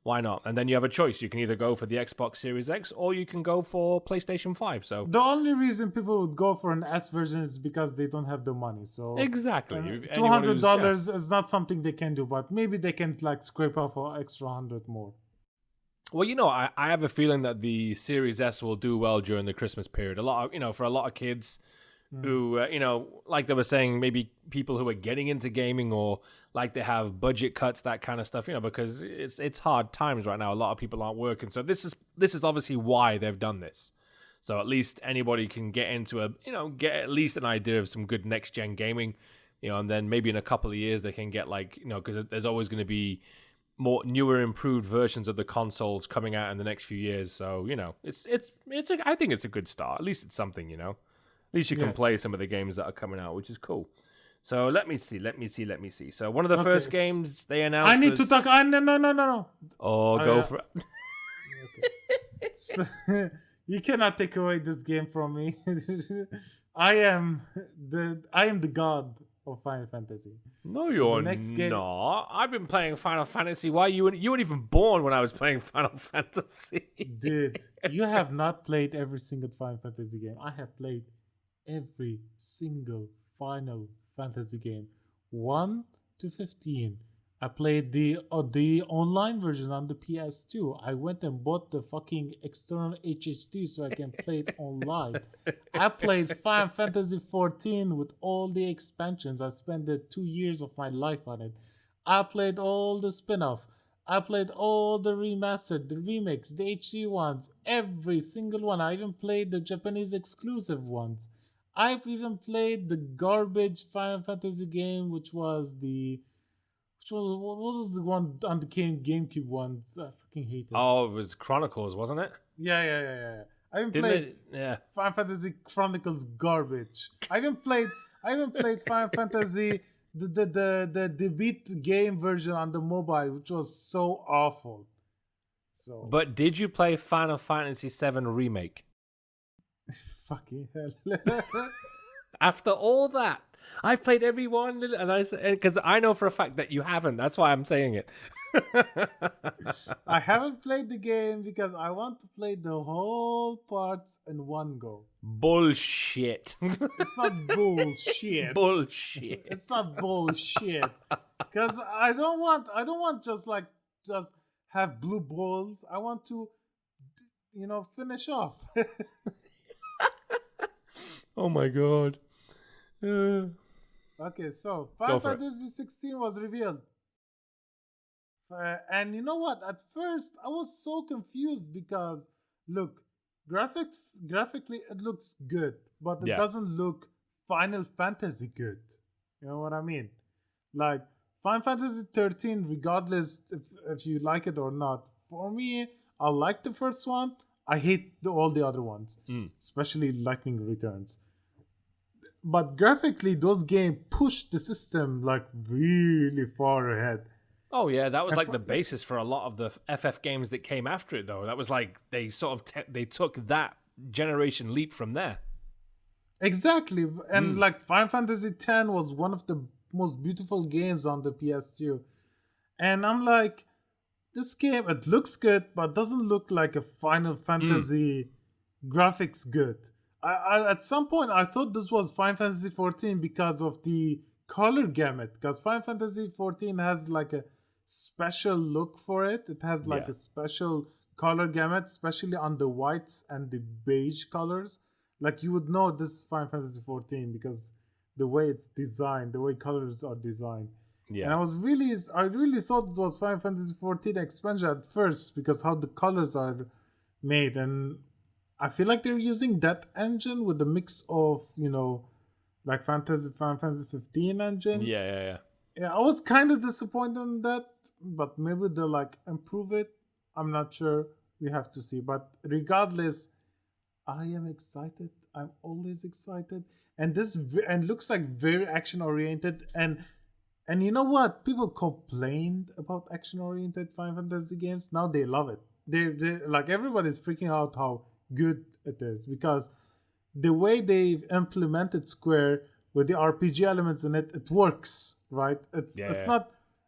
why not? And then you have a choice. You can either go for the Xbox Series X or you can go for PlayStation 5. So The only reason people would go for an S version is because they don't have the money. So exactly, $200 is not something they can do, but maybe they can like scrape off an extra 100 more. Well, I have a feeling that the Series S will do well during the Christmas period. A lot of, for a lot of kids who, like they were saying, maybe people who are getting into gaming or like they have budget cuts, that kind of stuff, because it's hard times right now. A lot of people aren't working. So this is obviously why they've done this. So at least anybody can get into get at least an idea of some good next gen gaming, and then maybe in a couple of years they can get because there's always going to be more newer, improved versions of the consoles coming out in the next few years. So I think it's a good start. At least it's something, At least you can play some of the games that are coming out, which is cool. So let me see. So one of the first games they announced. I need to talk. No. Oh, go for it. So, you cannot take away this game from me. I am the god of Final Fantasy. No, you're not. I've been playing Final Fantasy. Why you weren't even born when I was playing Final Fantasy? Dude, you have not played every single Final Fantasy game. I have played every single Final Fantasy game, 1 to 15. I played the online version on the PS2. I went and bought the fucking external HHD so I can play it online. I played Final Fantasy 14 with all the expansions. I spent the 2 years of my life on it. I played all the spin-off. I played all the remastered, the remix, the HD ones, every single one. I even played the Japanese exclusive ones. I've even played the garbage Final Fantasy game, what was the one on the GameCube ones? I fucking hate it. Oh, it was Chronicles, wasn't it? Yeah. I even played Final Fantasy Chronicles garbage. I even played Final Fantasy the beat game version on the mobile, which was so awful. So, but did you play Final Fantasy VII Remake? Fucking hell! After all that, I've played every one, and because I know for a fact that you haven't. That's why I'm saying it. I haven't played the game because I want to play the whole parts in one go. Bullshit. It's not bullshit. Bullshit. It's not bullshit. Because I don't want just have blue balls. I want to, finish off. Oh my god. Okay, so Final Fantasy 16 was revealed. And you know what? At first, I was so confused because, look, graphically, it looks good, but it doesn't look Final Fantasy good. You know what I mean? Like, Final Fantasy 13, regardless if you like it or not, for me, I like the first one. I hate all the other ones, especially Lightning Returns. But graphically, those games pushed the system like really far ahead. Oh yeah, that was like the basis for a lot of the FF games that came after it, though. That was like they sort of they took that generation leap from there. Exactly, and like Final Fantasy X was one of the most beautiful games on the PS2, and I'm like, this game, it looks good, but doesn't look like a Final Fantasy graphics good. I at some point I thought this was Final Fantasy 14 because of the color gamut, because Final Fantasy 14 has like a special look for it. It has like a special color gamut, especially on the whites and the beige colors. Like you would know this is Final Fantasy 14 because the way it's designed, the way colors are designed. Yeah. And I really thought it was Final Fantasy 14 expansion at first because how the colors are made, and I feel like they're using that engine with a mix of, like Final Fantasy 15 engine. Yeah, I was kind of disappointed in that, but maybe they'll like improve it. I'm not sure. We have to see. But regardless, I am excited. I'm always excited. And this looks like very action oriented. And you know what? People complained about action oriented Final Fantasy games. Now they love it. They like everybody's freaking out how good it is because the way they've implemented Square with the RPG elements in it, it works, right? It's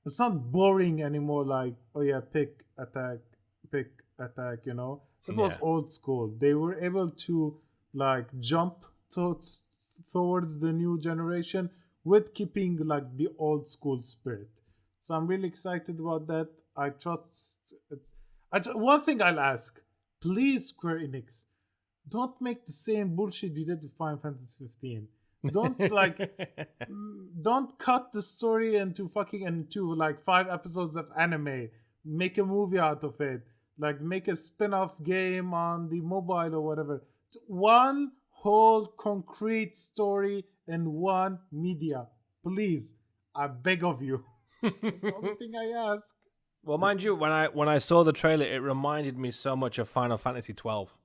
It's not boring anymore. Like, oh yeah, pick attack. It was Yeah. old school. They were able to like jump to, towards the new generation with keeping like the old school spirit. So I'm really excited about that. I trust it's. One thing I'll ask, please, Square Enix, don't make the same bullshit you did with Final Fantasy 15. Don't like don't cut the story into like 5 episodes of anime. Make a movie out of it. Like make a spin-off game on the mobile or whatever. One whole concrete story in one media. Please, I beg of you. That's the only thing I ask. Well, mind you, when I saw the trailer, it reminded me so much of Final Fantasy 12.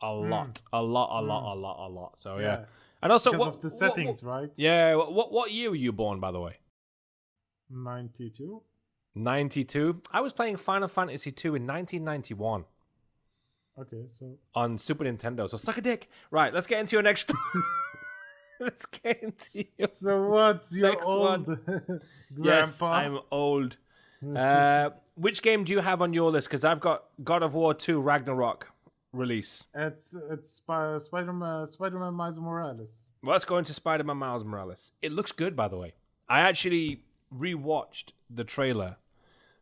A Mm, lot, a lot, a lot, mm, a lot, a lot. So yeah, yeah, and also because of the settings, right? yeah, what year were you born, by the way? 92. 92. I was playing Final Fantasy 2 in 1991 Okay, so on Super Nintendo. So suck a dick. Right, let's get into your next. Let's get into your so what? You're next old, one. Yes, Grandpa. I'm old. Which game do you have on your list? Because I've got God of War 2 Ragnarok release. Spider-Man Miles Morales. Well, let's go into Spider-Man Miles Morales. It looks good, by the way. I actually rewatched the trailer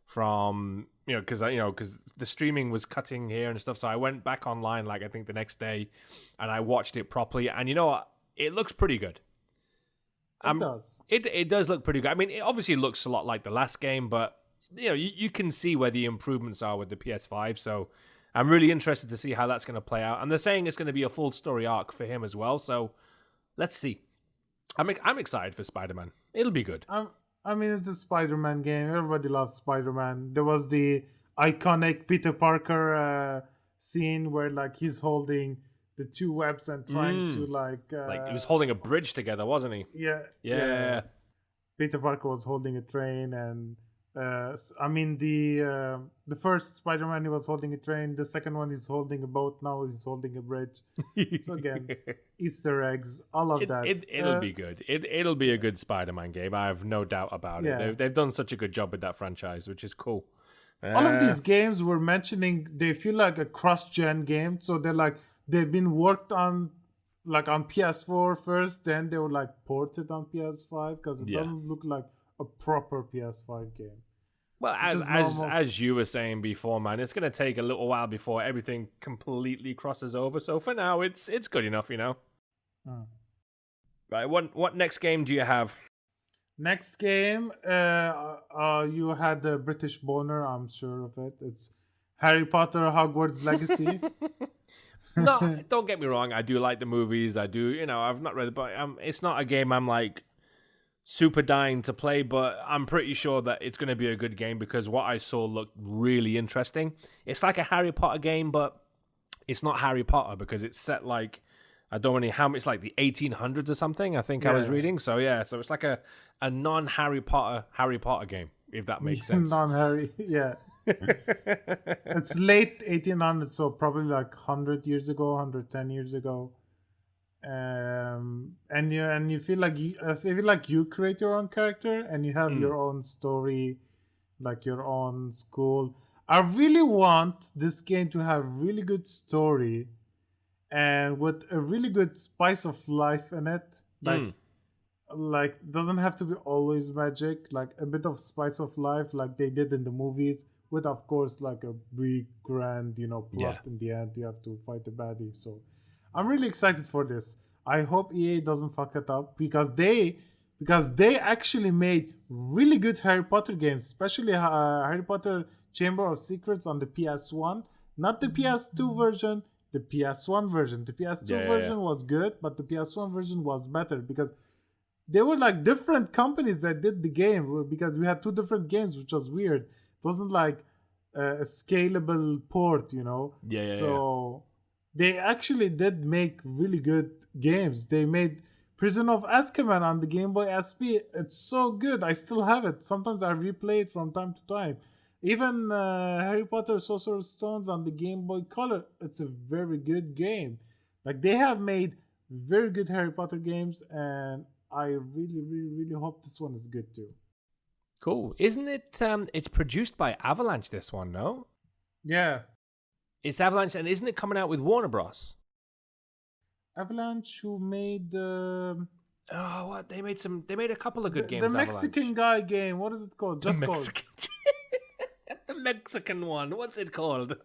from because the streaming was cutting here and stuff. So I went back online, like I think the next day, and I watched it properly. And you know what? It looks pretty good. It does. It does look pretty good. I mean, it obviously looks a lot like the last game, but you can see where the improvements are with the PS5. So I'm really interested to see how that's going to play out. And they're saying it's going to be a full story arc for him as well. So let's see. I'm excited for Spider-Man. It'll be good. I mean, it's a Spider-Man game. Everybody loves Spider-Man. There was the iconic Peter Parker scene where like he's holding the two webs and trying to like He was holding a bridge together, wasn't he? yeah. Peter Parker was holding a train, and I mean the first Spider-Man he was holding a train. The second one he's holding a boat. Now he's holding a bridge. So again, Easter eggs, all of that. It'll be good. It'll be a good Spider-Man game. I have no doubt about it. They've done such a good job with that franchise, which is cool. All of these games we're mentioning, they feel like a cross-gen game. So they've been worked on like on PS4 first, then they were like ported on PS5 because it doesn't look like a proper PS5 game. Well, as you were saying before, man, it's going to take a little while before everything completely crosses over. So for now, it's good enough, Right, what next game do you have? Next game, you had the British boner, I'm sure of it. It's Harry Potter Hogwarts Legacy. No, don't get me wrong. I do like the movies. I do, I've not read it, but it's not a game I'm like super dying to play, but I'm pretty sure that it's going to be a good game because what I saw looked really interesting. It's like a Harry Potter game, but it's not Harry Potter because it's set like, I don't know how much, like the 1800s or something, I think I was reading. So yeah, so it's like a non-Harry Potter game, if that makes sense. Non-Harry, yeah. It's late 1800s, so probably like 100 years ago, 110 years ago. And you feel like you create your own character and you have your own story, like your own school. I really want this game to have really good story and with a really good spice of life in it. Like doesn't have to be always magic, like a bit of spice of life like they did in the movies, with of course like a big grand plot in the end. You have to fight the baddie. So I'm really excited for this. I hope EA doesn't fuck it up because they actually made really good Harry Potter games, especially Harry Potter Chamber of Secrets on the PS1, not the PS2 version, the PS1 version. The PS2 version was good, but the PS1 version was better because they were like different companies that did the game, because we had two different games, which was weird. It wasn't like a scalable port, So they actually did make really good games. They made Prison of Azkaban on the Game Boy SP. It's so good. I still have it. Sometimes I replay it from time to time. Even Harry Potter Sorcerer's Stones on the Game Boy Color. It's a very good game. Like they have made very good Harry Potter games, and I really, really, really hope this one is good too. Cool. Isn't it? It's produced by Avalanche. This one, no? Yeah, It's Avalanche, and isn't it coming out with Warner Bros? Avalanche, who made Oh, what they made some. They made a couple of good games. the Mexican guy game. What is it called? Just Cause. Mexican. The Mexican one. What's it called?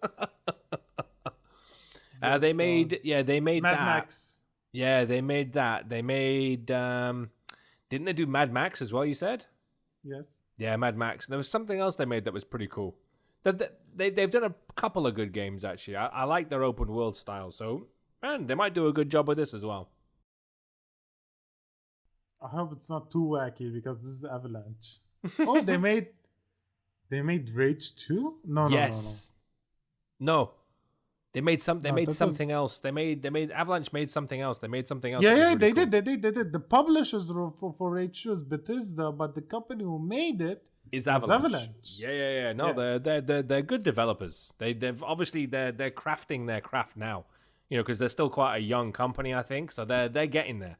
They made. Yeah, they made Mad that. Max. Yeah, they made that. They made. Didn't they do Mad Max as well? You said. Yes. Yeah, Mad Max. There was something else they made that was pretty cool. They've done a couple of good games actually. I like their open world style. So, man, they might do a good job with this as well. I hope it's not too wacky because this is Avalanche. Oh, they made Rage 2? No. No. They made No, made that something else. They made Avalanche made something else. They made something else. Yeah, that was yeah, really they cool. did. The publishers for Rage 2 is Bethesda, but the company who made it Is is Avalanche. Yeah. No, Yeah. they're good developers. They've obviously they're crafting their craft now. You know, because they're still quite a young company, I think. So they're getting there.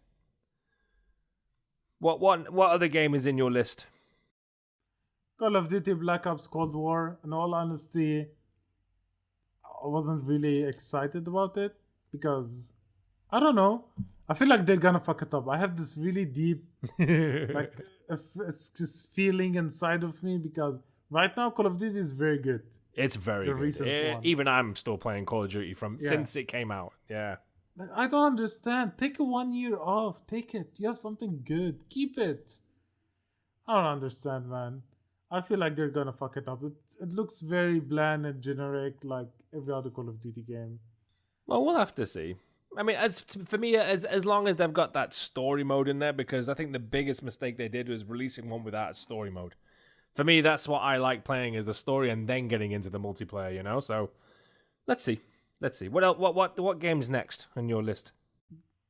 What other game is in your list? Call of Duty Black Ops Cold War. In all honesty, I wasn't really excited about it because I don't know. I feel like they're gonna fuck it up. I have this really deep like it's just feeling inside of me because right now Call of Duty is very good. It's very The good. recent one. Even I'm still playing Call of Duty Yeah. since it came out. Yeah. Like, I don't understand. Take a 1 year off. Take it. You have something good. Keep it. I don't understand, man. I feel like they're gonna fuck it up. It looks very bland and generic, like every other Call of Duty game. Well, we'll have to see. I mean, for me, as long as they've got that story mode in there, because I think the biggest mistake they did was releasing one without a story mode. For me, that's what I like playing is the story and then getting into the multiplayer. You know, so let's see. What else? What game's next on your list?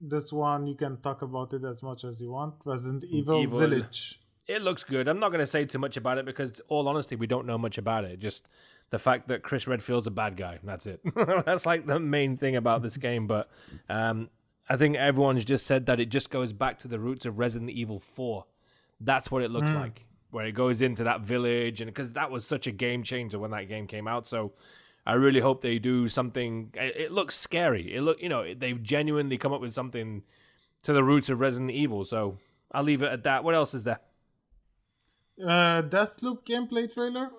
This one, you can talk about it as much as you want. Resident Evil Village. It looks good. I'm not going to say too much about it because, all honesty, we don't know much about it. Just the fact that Chris Redfield's a bad guy. And that's it. That's like the main thing about this game. But I think everyone's just said that it just goes back to the roots of Resident Evil 4. That's what it looks like, where it goes into that village, and because that was such a game changer when that game came out. So I really hope they do something. It looks scary. They've genuinely come up with something to the roots of Resident Evil. So I'll leave it at that. What else is there? Deathloop gameplay trailer.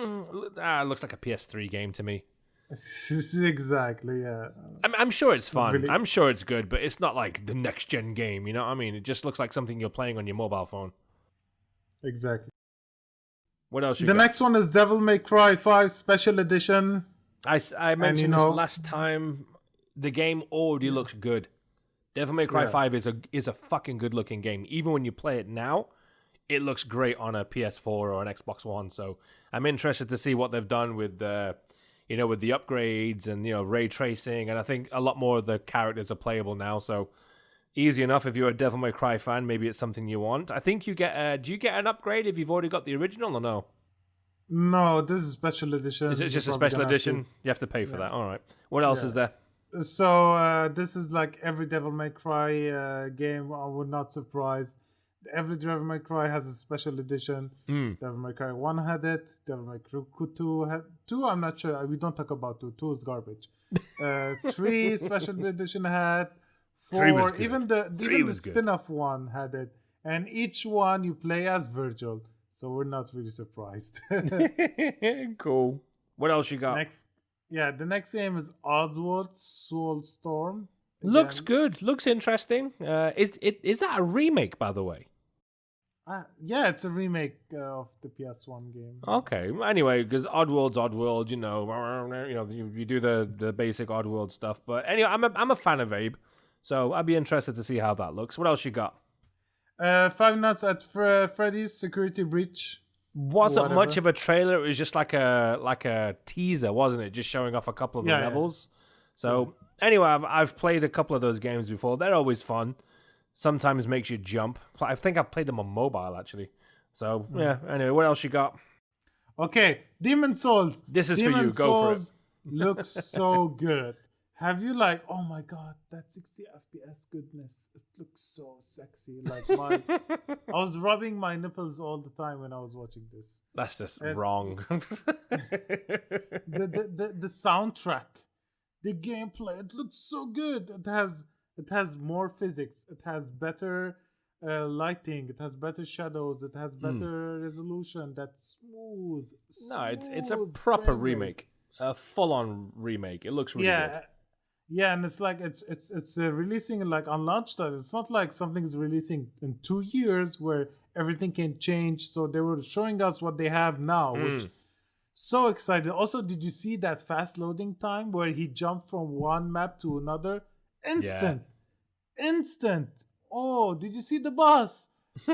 It looks like a PS3 game to me. Exactly, yeah. I'm sure it's fun. Really? I'm sure it's good, but it's not like the next gen game. You know what I mean? It just looks like something you're playing on your mobile phone. Exactly. What else? The next one is Devil May Cry 5 Special Edition. I mentioned this last time. The game already looks good. Devil May Cry 5 is a fucking good looking game. Even when you play it now, it looks great on a PS4 or an Xbox One. So I'm interested to see what they've done with the upgrades and ray tracing. And I think a lot more of the characters are playable now. So easy enough if you're a Devil May Cry fan. Maybe it's something you want. I think you get. Do you get an upgrade if you've already got the original or no? No, this is special edition. Is it just a special edition? You have to pay for that. All right. What else is there? So this is like every Devil May Cry game. I would not surprise. Every Devil May Cry has a special edition. Devil May Cry 1 had it. Devil May Cry 2 had 2. I'm not sure. We don't talk about 2. 2 is garbage. 3 special edition had. 4. Even the spin-off one had it. And each one you play as Virgil. So we're not really surprised. Cool. What else you got? The next game is Oddworld Soulstorm. Looks good. Looks interesting. Is that a remake, by the way? Yeah, it's a remake of the PS1 game. Okay. Anyway, because Oddworld's Oddworld, you do the basic Oddworld stuff. But anyway, I'm a fan of Abe, so I'd be interested to see how that looks. What else you got? Five Nights at Freddy's Security Breach. Wasn't much of a trailer. It was just like a teaser, wasn't it? Just showing off a couple of the levels. So anyway, I've played a couple of those games before. They're always fun. Sometimes makes you jump. I think I've played them on mobile actually. So yeah. Anyway, what else you got? Okay, Demon Souls. This is for you. Go for it. Looks so good. Have you like, oh my god, that 60 FPS goodness. It looks so sexy. Like I was rubbing my nipples all the time when I was watching this. That's just It's wrong. the soundtrack, the gameplay, it looks so good. It has more physics. It has better lighting. It has better shadows. It has better resolution. That's smooth. No, it's a Smooth proper frame rate. remake, a full-on remake. It looks really Yeah, good. yeah, and it's like it's releasing like on launch time. It's not like something's releasing in 2 years where everything can change. So they were showing us what they have now, which so excited. Also, did you see that fast loading time where he jumped from one map to another? Yeah. Instant. Oh, did you see the boss?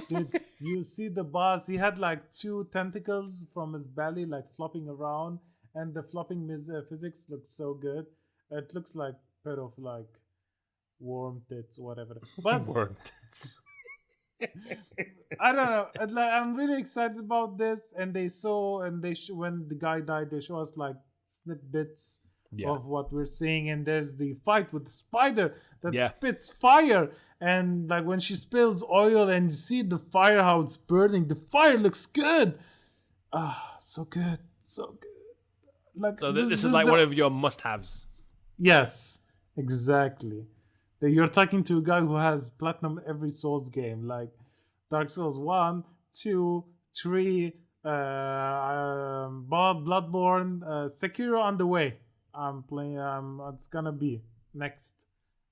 Did you see the boss? He had like two tentacles from his belly, like flopping around, and the flopping physics looks so good. It looks like bit of like worm tits, whatever. But Worm tits. I don't know. I'm really excited about this. And when the guy died, they show us like snippets Yeah. of what we're seeing. And there's the fight with the spider that Yeah. spits fire. And like when she spills oil and you see the fire, how it's burning, the fire looks good. Ah, so good. So good. Like So this is like one of your must-haves. Yes, exactly. That you're talking to a guy who has platinum every Souls game, like Dark Souls 1, 2, 3, Bloodborne, Sekiro on the way. I'm playing. It's gonna be next.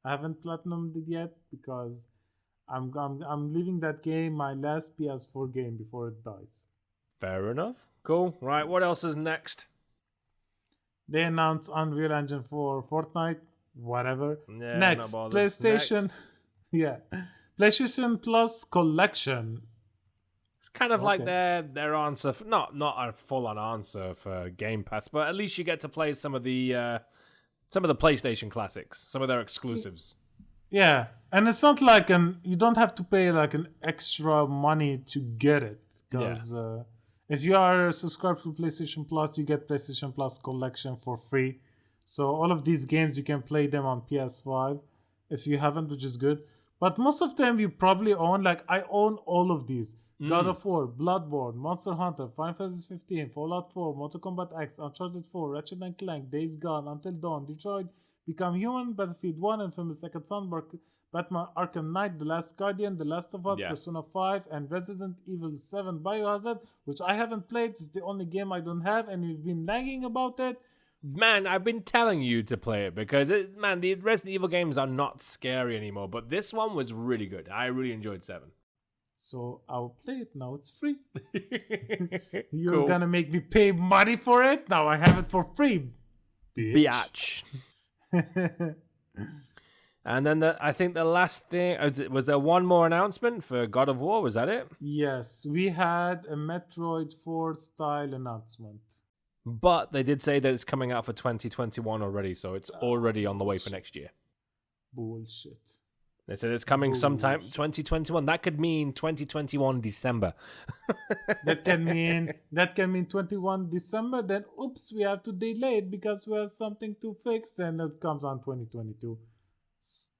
I haven't platinumed it yet because I'm leaving that game, my last PS4 game, before it dies. Fair enough. Cool. Right. What else is next? They announced Unreal Engine for Fortnite, whatever. Yeah, Next, not bothered. PlayStation. Next. Yeah, PlayStation Plus collection. It's kind of like Okay. their answer, not a full-on answer for Game Pass, but at least you get to play some of the PlayStation classics, some of their exclusives. Yeah, and it's not like you don't have to pay like an extra money to get it because if you are subscribed to PlayStation Plus, you get PlayStation Plus collection for free. So all of these games you can play them on PS5 if you haven't, which is good. But most of them you probably own. Like I own all of these: God of War, Bloodborne, Monster Hunter, Final Fantasy 15, Fallout 4, Mortal Kombat X, Uncharted 4, Ratchet and Clank, Days Gone, Until Dawn, Detroit, Become Human, Battlefield 1, Infamous Second Son, Batman Arkham Knight, The Last Guardian, The Last of Us, Yeah. Persona 5, and Resident Evil 7 Biohazard, which I haven't played. It's the only game I don't have, and we've been nagging about it. Man, I've been telling you to play it because the Resident Evil games are not scary anymore, but this one was really good. I really enjoyed 7. So I'll play it now. It's free. You're Cool. gonna make me pay money for it? Now I have it for free. Biatch. And then I think the last thing was there one more announcement for God of War. Was that it? Yes, we had a Metroid 4 style announcement. But they did say that it's coming out for 2021 already, so it's already on the way for next year. Bullshit. They said it's coming sometime 2021. That could mean 2021 December. That can mean 21 December. Then oops, we have to delay it because we have something to fix, and it comes on 2022.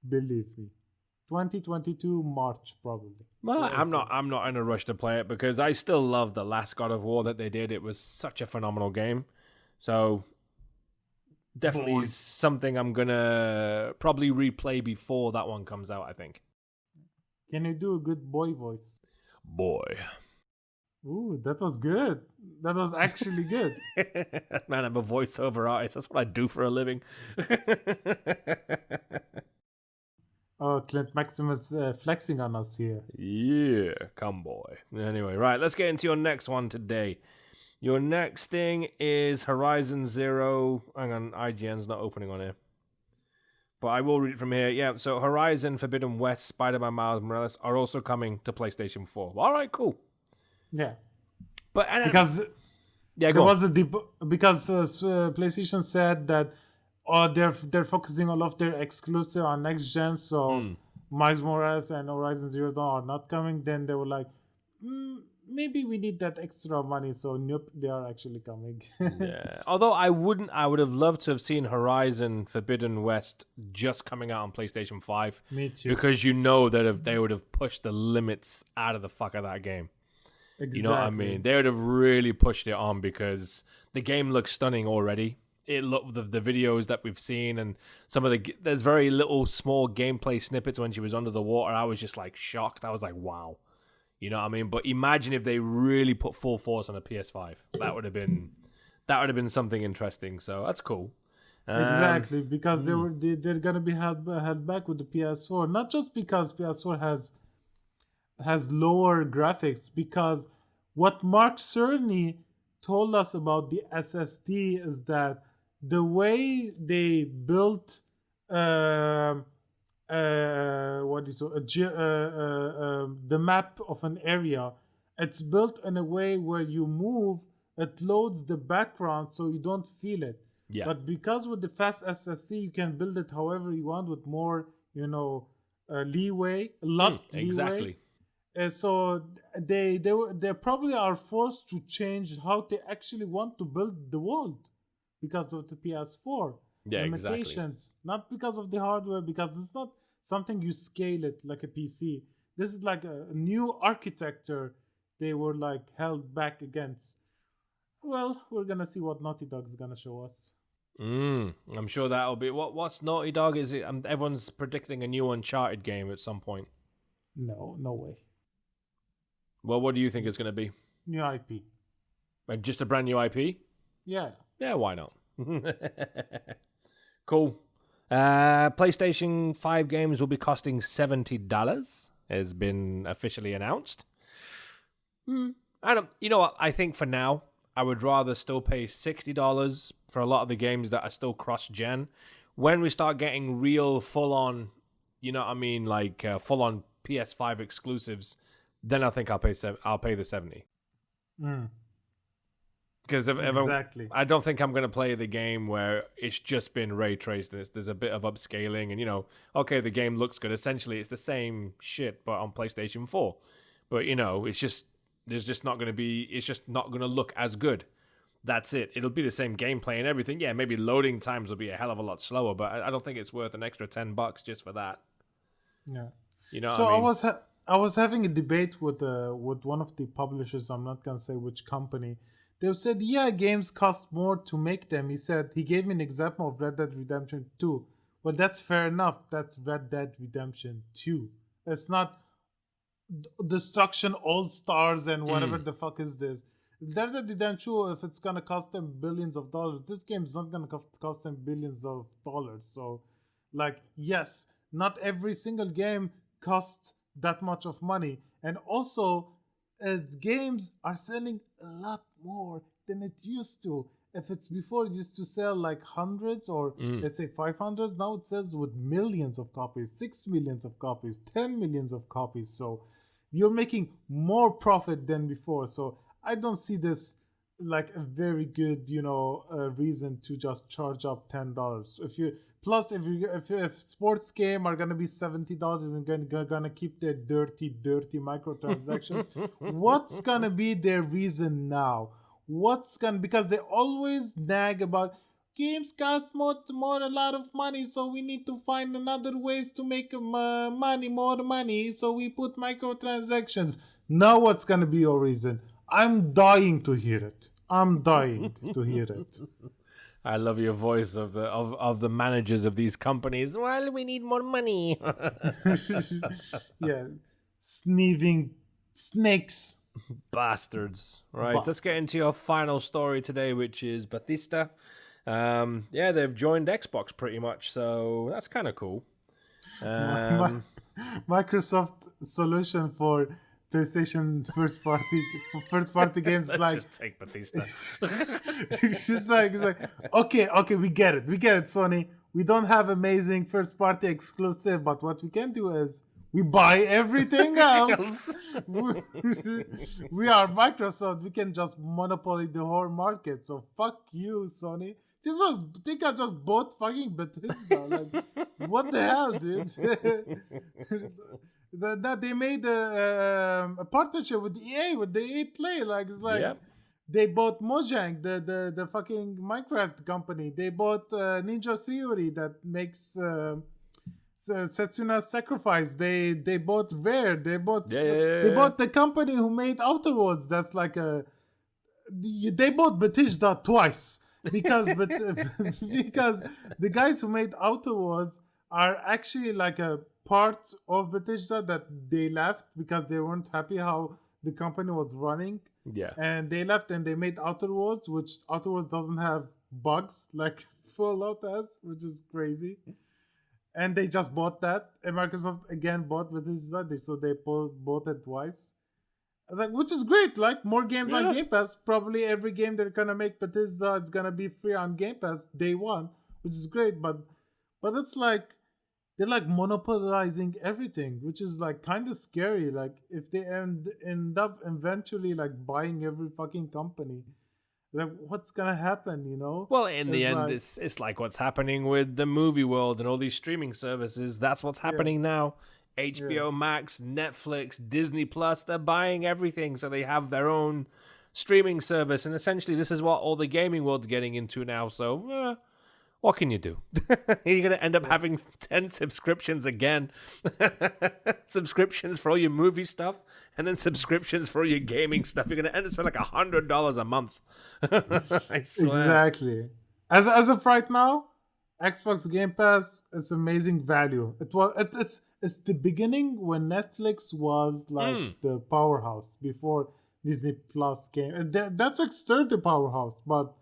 Believe me, 2022 March probably. Well, I'm not in a rush to play it because I still love the last God of War that they did. It was such a phenomenal game. So definitely something I'm gonna probably replay before that one comes out, I think. Can you do a good boy voice? Boy. Ooh, that was good. That was actually good. Man, I'm a voiceover artist. That's what I do for a living. Oh, Clint Maximus flexing on us here. Yeah, come boy. Anyway, right, let's get into your next one today. Your next thing is Horizon Zero. Hang on, IGN's not opening on here. But I will read it from here. Yeah, so Horizon Forbidden West, Spider-Man Miles Morales are also coming to PlayStation 4. All right, cool. Yeah. But Because yeah, there go on. was because PlayStation said that they're focusing all of their exclusive on next gen, so Miles Morales and Horizon Zero Dawn are not coming. Then they were like, maybe we need that extra money. So nope, they are actually coming. Yeah. Although I would have loved to have seen Horizon Forbidden West just coming out on PlayStation 5. Me too. Because you know that they would have pushed the limits out of the fuck of that game. Exactly. You know what I mean? They would have really pushed it on because the game looks stunning already. It looked the videos that we've seen and some of there's very little small gameplay snippets when she was under the water. I was just like shocked. I was like, wow. You know what I mean? But imagine if they really put full force on a PS5. That would have been something interesting. So that's cool. Exactly, because they're gonna be held back with the PS4. Not just because PS4 has lower graphics, because what Mark Cerny told us about the SSD is that the way they built the map of an area, it's built in a way where you move, it loads the background so you don't feel it. Yeah. But because with the fast SSD you can build it however you want with more leeway, leeway. Exactly. So they probably are forced to change how they actually want to build the world because of the PS4 limitations. Exactly. Not because of the hardware, because this is not something you scale it like a PC. This is like a new architecture they were like held back against. Well, we're gonna see what Naughty Dog is gonna show us. I'm sure that'll be what's Naughty Dog? Is it? Everyone's predicting a new Uncharted game at some point. No way. Well, what do you think it's going to be? New IP. Just a brand new IP? Yeah. Yeah, why not? Cool. PlayStation 5 games will be costing $70. Has been officially announced. I don't. You know what? I think for now, I would rather still pay $60 for a lot of the games that are still cross-gen. When we start getting real full-on, you know what I mean, like full-on PS5 exclusives, then I think I'll pay the 70. Because exactly. I don't think I'm going to play the game where it's just been ray traced and there's a bit of upscaling and, okay, the game looks good. Essentially, it's the same shit, but on PlayStation 4. But, it's just not going to look as good. That's it. It'll be the same gameplay and everything. Yeah, maybe loading times will be a hell of a lot slower, but I don't think it's worth an extra $10 just for that. Yeah. You know so what I mean? I was having a debate with one of the publishers. I'm not gonna say which company. They said, yeah, games cost more to make them. He gave me an example of Red Dead Redemption 2. Well, that's fair enough. That's Red Dead Redemption 2. It's not Destruction All Stars and whatever the fuck is this. Red Dead Redemption 2, if it's gonna cost them billions of dollars, this game's not gonna cost them billions of dollars. So, yes, not every single game costs that much of money, and also games are selling a lot more than it used to. If it's before, it used to sell like hundreds or let's say 500s, now it sells with millions of copies, 6 millions of copies, 10 millions of copies. So you're making more profit than before. So I don't see this like a very good reason to just charge up $10. If sports game are gonna be $70 and gonna keep their dirty microtransactions, what's gonna be their reason now? Because they always nag about games cost more a lot of money, so we need to find another ways to make more money, so we put microtransactions. Now what's gonna be your reason? I'm dying to hear it. I love your voice of the managers of these companies. Well, we need more money. Yeah, sneezing snakes. Bastards. Right, let's get into your final story today, which is Bethesda. They've joined Xbox pretty much, so that's kind of cool. Microsoft solution for PlayStation first party games. Let's like just take Bethesda. it's like okay, we get it, Sony. We don't have amazing first party exclusive, but what we can do is we buy everything else. We are Microsoft. We can just monopoly the whole market. So fuck you, Sony. Think I just bought fucking Bethesda. Like, what the hell, dude? That they made a partnership with EA, with the EA Play. Like it's like Yep. they bought Mojang, the fucking Minecraft company. They bought Ninja Theory that makes Setsuna's Sacrifice. They bought Rare. Yeah, yeah, yeah, They yeah. bought the company who made Outer Worlds. That's like a they bought Bethesda twice because because the guys who made Outer Worlds are actually like a part of Bethesda that they left because they weren't happy how the company was running, Yeah. and they left and they made Outer Worlds, which Outer Worlds doesn't have bugs like Fallout has, which is crazy. And they just bought that, and Microsoft again bought Bethesda, so they bought it twice. Like, which is great. Like more games on Yeah. Game Pass. Probably every game they're gonna make Bethesda is gonna be free on Game Pass day one, which is great. But it's like they're like monopolizing everything, which is like kind of scary. Like if they end up eventually like buying every fucking company, like what's gonna happen? You know? Well, in the It's end, like, it's like what's happening with the movie world and all these streaming services. That's what's happening now. HBO Max, Netflix, Disney Plus, they're buying everything, so they have their own streaming service. And essentially, this is what all the gaming world's getting into now. So, what can you do? You're going to end up having 10 subscriptions again. Subscriptions for all your movie stuff, and then subscriptions for all your gaming stuff. You're going to end up spending like $100 a month. I swear. exactly. As of right now, Xbox Game Pass is amazing value. It's the beginning when Netflix was like the powerhouse before Disney Plus came. Netflix still the powerhouse, but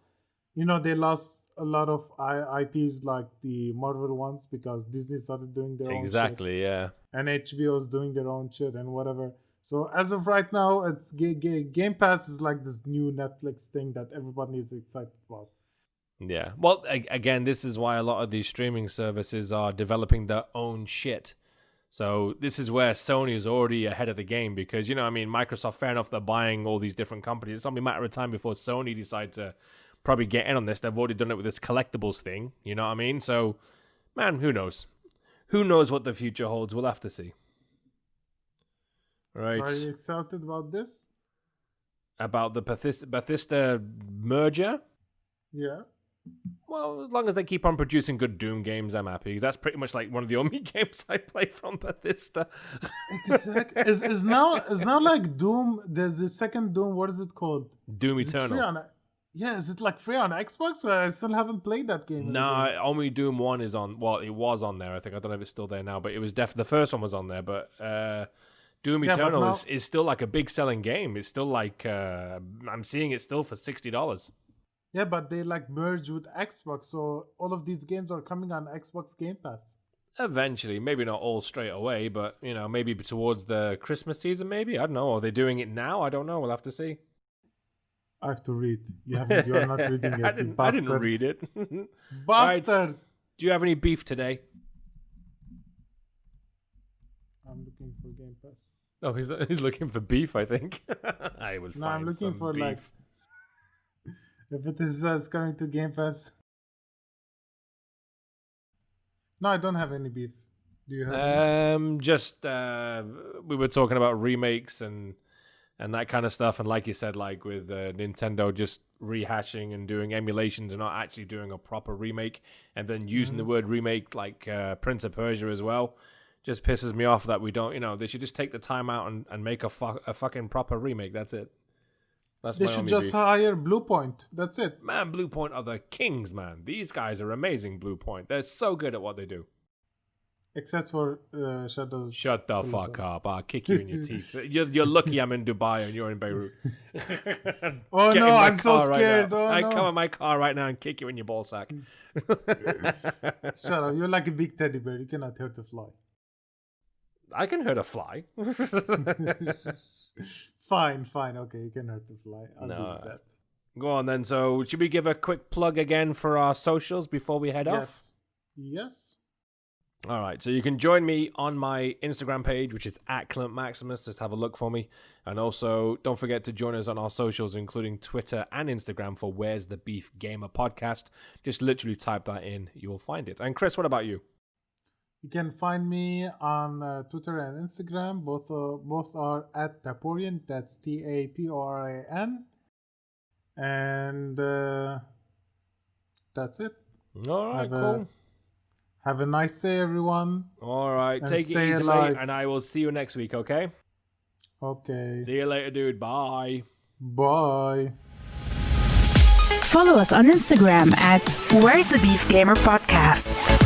you know they lost a lot of IPs like the Marvel ones because Disney started doing their own shit, Exactly, yeah. and HBO is doing their own shit and whatever. So as of right now, it's Game Pass is like this new Netflix thing that everybody is excited about. Yeah. Well, again, this is why a lot of these streaming services are developing their own shit. So this is where Sony is already ahead of the game because, you know, I mean, Microsoft, fair enough, they're buying all these different companies. It's only a matter of time before Sony decide to probably get in on this. They've already done it with this collectibles thing, you know what I mean? So, man, who knows? Who knows what the future holds? We'll have to see. Right. Are you excited about this? About the Bethesda merger? Yeah. Well, as long as they keep on producing good Doom games, I'm happy. That's pretty much like one of the only games I play from Bethesda. Exactly. is now like Doom the second Doom? What is it called? Doom Is it free Eternal. on? Yeah, is it like free on Xbox? I still haven't played that game. No, only Doom 1 is on. Well, it was on there. I think I don't know if it's still there now, but it was the first one was on there. But Doom Yeah, but Eternal now- is still like a big selling game. It's still like I'm seeing it still for $60. Yeah, but they like merge with Xbox, so all of these games are coming on Xbox Game Pass. Eventually, maybe not all straight away, but you know, maybe towards the Christmas season. Maybe I don't know. Are they doing it now? I don't know. We'll have to see. I have to read. You are not reading it. I you didn't bastard. read it. Bastard. Do you have any beef today? I'm looking for Game Pass. Oh, he's looking for beef. I think I will No, find I'm looking some for beef. like if it is coming to Game Pass. No, I don't have any beef. Do you have? Any? Just we were talking about remakes and that kind of stuff, and like you said, like with Nintendo just rehashing and doing emulations and not actually doing a proper remake, and then using the word remake like Prince of Persia as well, just pisses me off that we don't. You know, they should just take the time out and make a fucking proper remake. That's it. That's They my should only just beef. hire Bluepoint. That's it. Man, Bluepoint are the kings, man. These guys are amazing. Bluepoint, they're so good at what they do. Except for Shadows. Shut the Please, fuck sir. up! I'll kick you in your teeth. You're lucky I'm in Dubai and you're in Beirut. Oh Get in no, my I'm so car right scared. now. Oh I no. come in my car right now and kick you in your ball sack. Shut up. You're like a big teddy bear. You cannot hurt a fly. I can hurt a fly. Fine. Okay, you can hurt the fly. I'll No. do that. Go on then. So, should we give a quick plug again for our socials before we head off? Yes. All right, so you can join me on my Instagram page, which is at Clint Maximus. Just have a look for me. And also, don't forget to join us on our socials, including Twitter and Instagram for Where's the Beef Gamer Podcast. Just literally type that in. You will find it. And Chris, what about you? You can find me on Twitter and Instagram. Both are at Taporean. That's TAPORAN. And that's it. All right, cool. Have a nice day, everyone. All right, take it stay easy, alive. mate, and I will see you next week, okay? Okay. See you later, dude. Bye. Bye. Follow us on Instagram at Where's the Beef Gamer Podcast.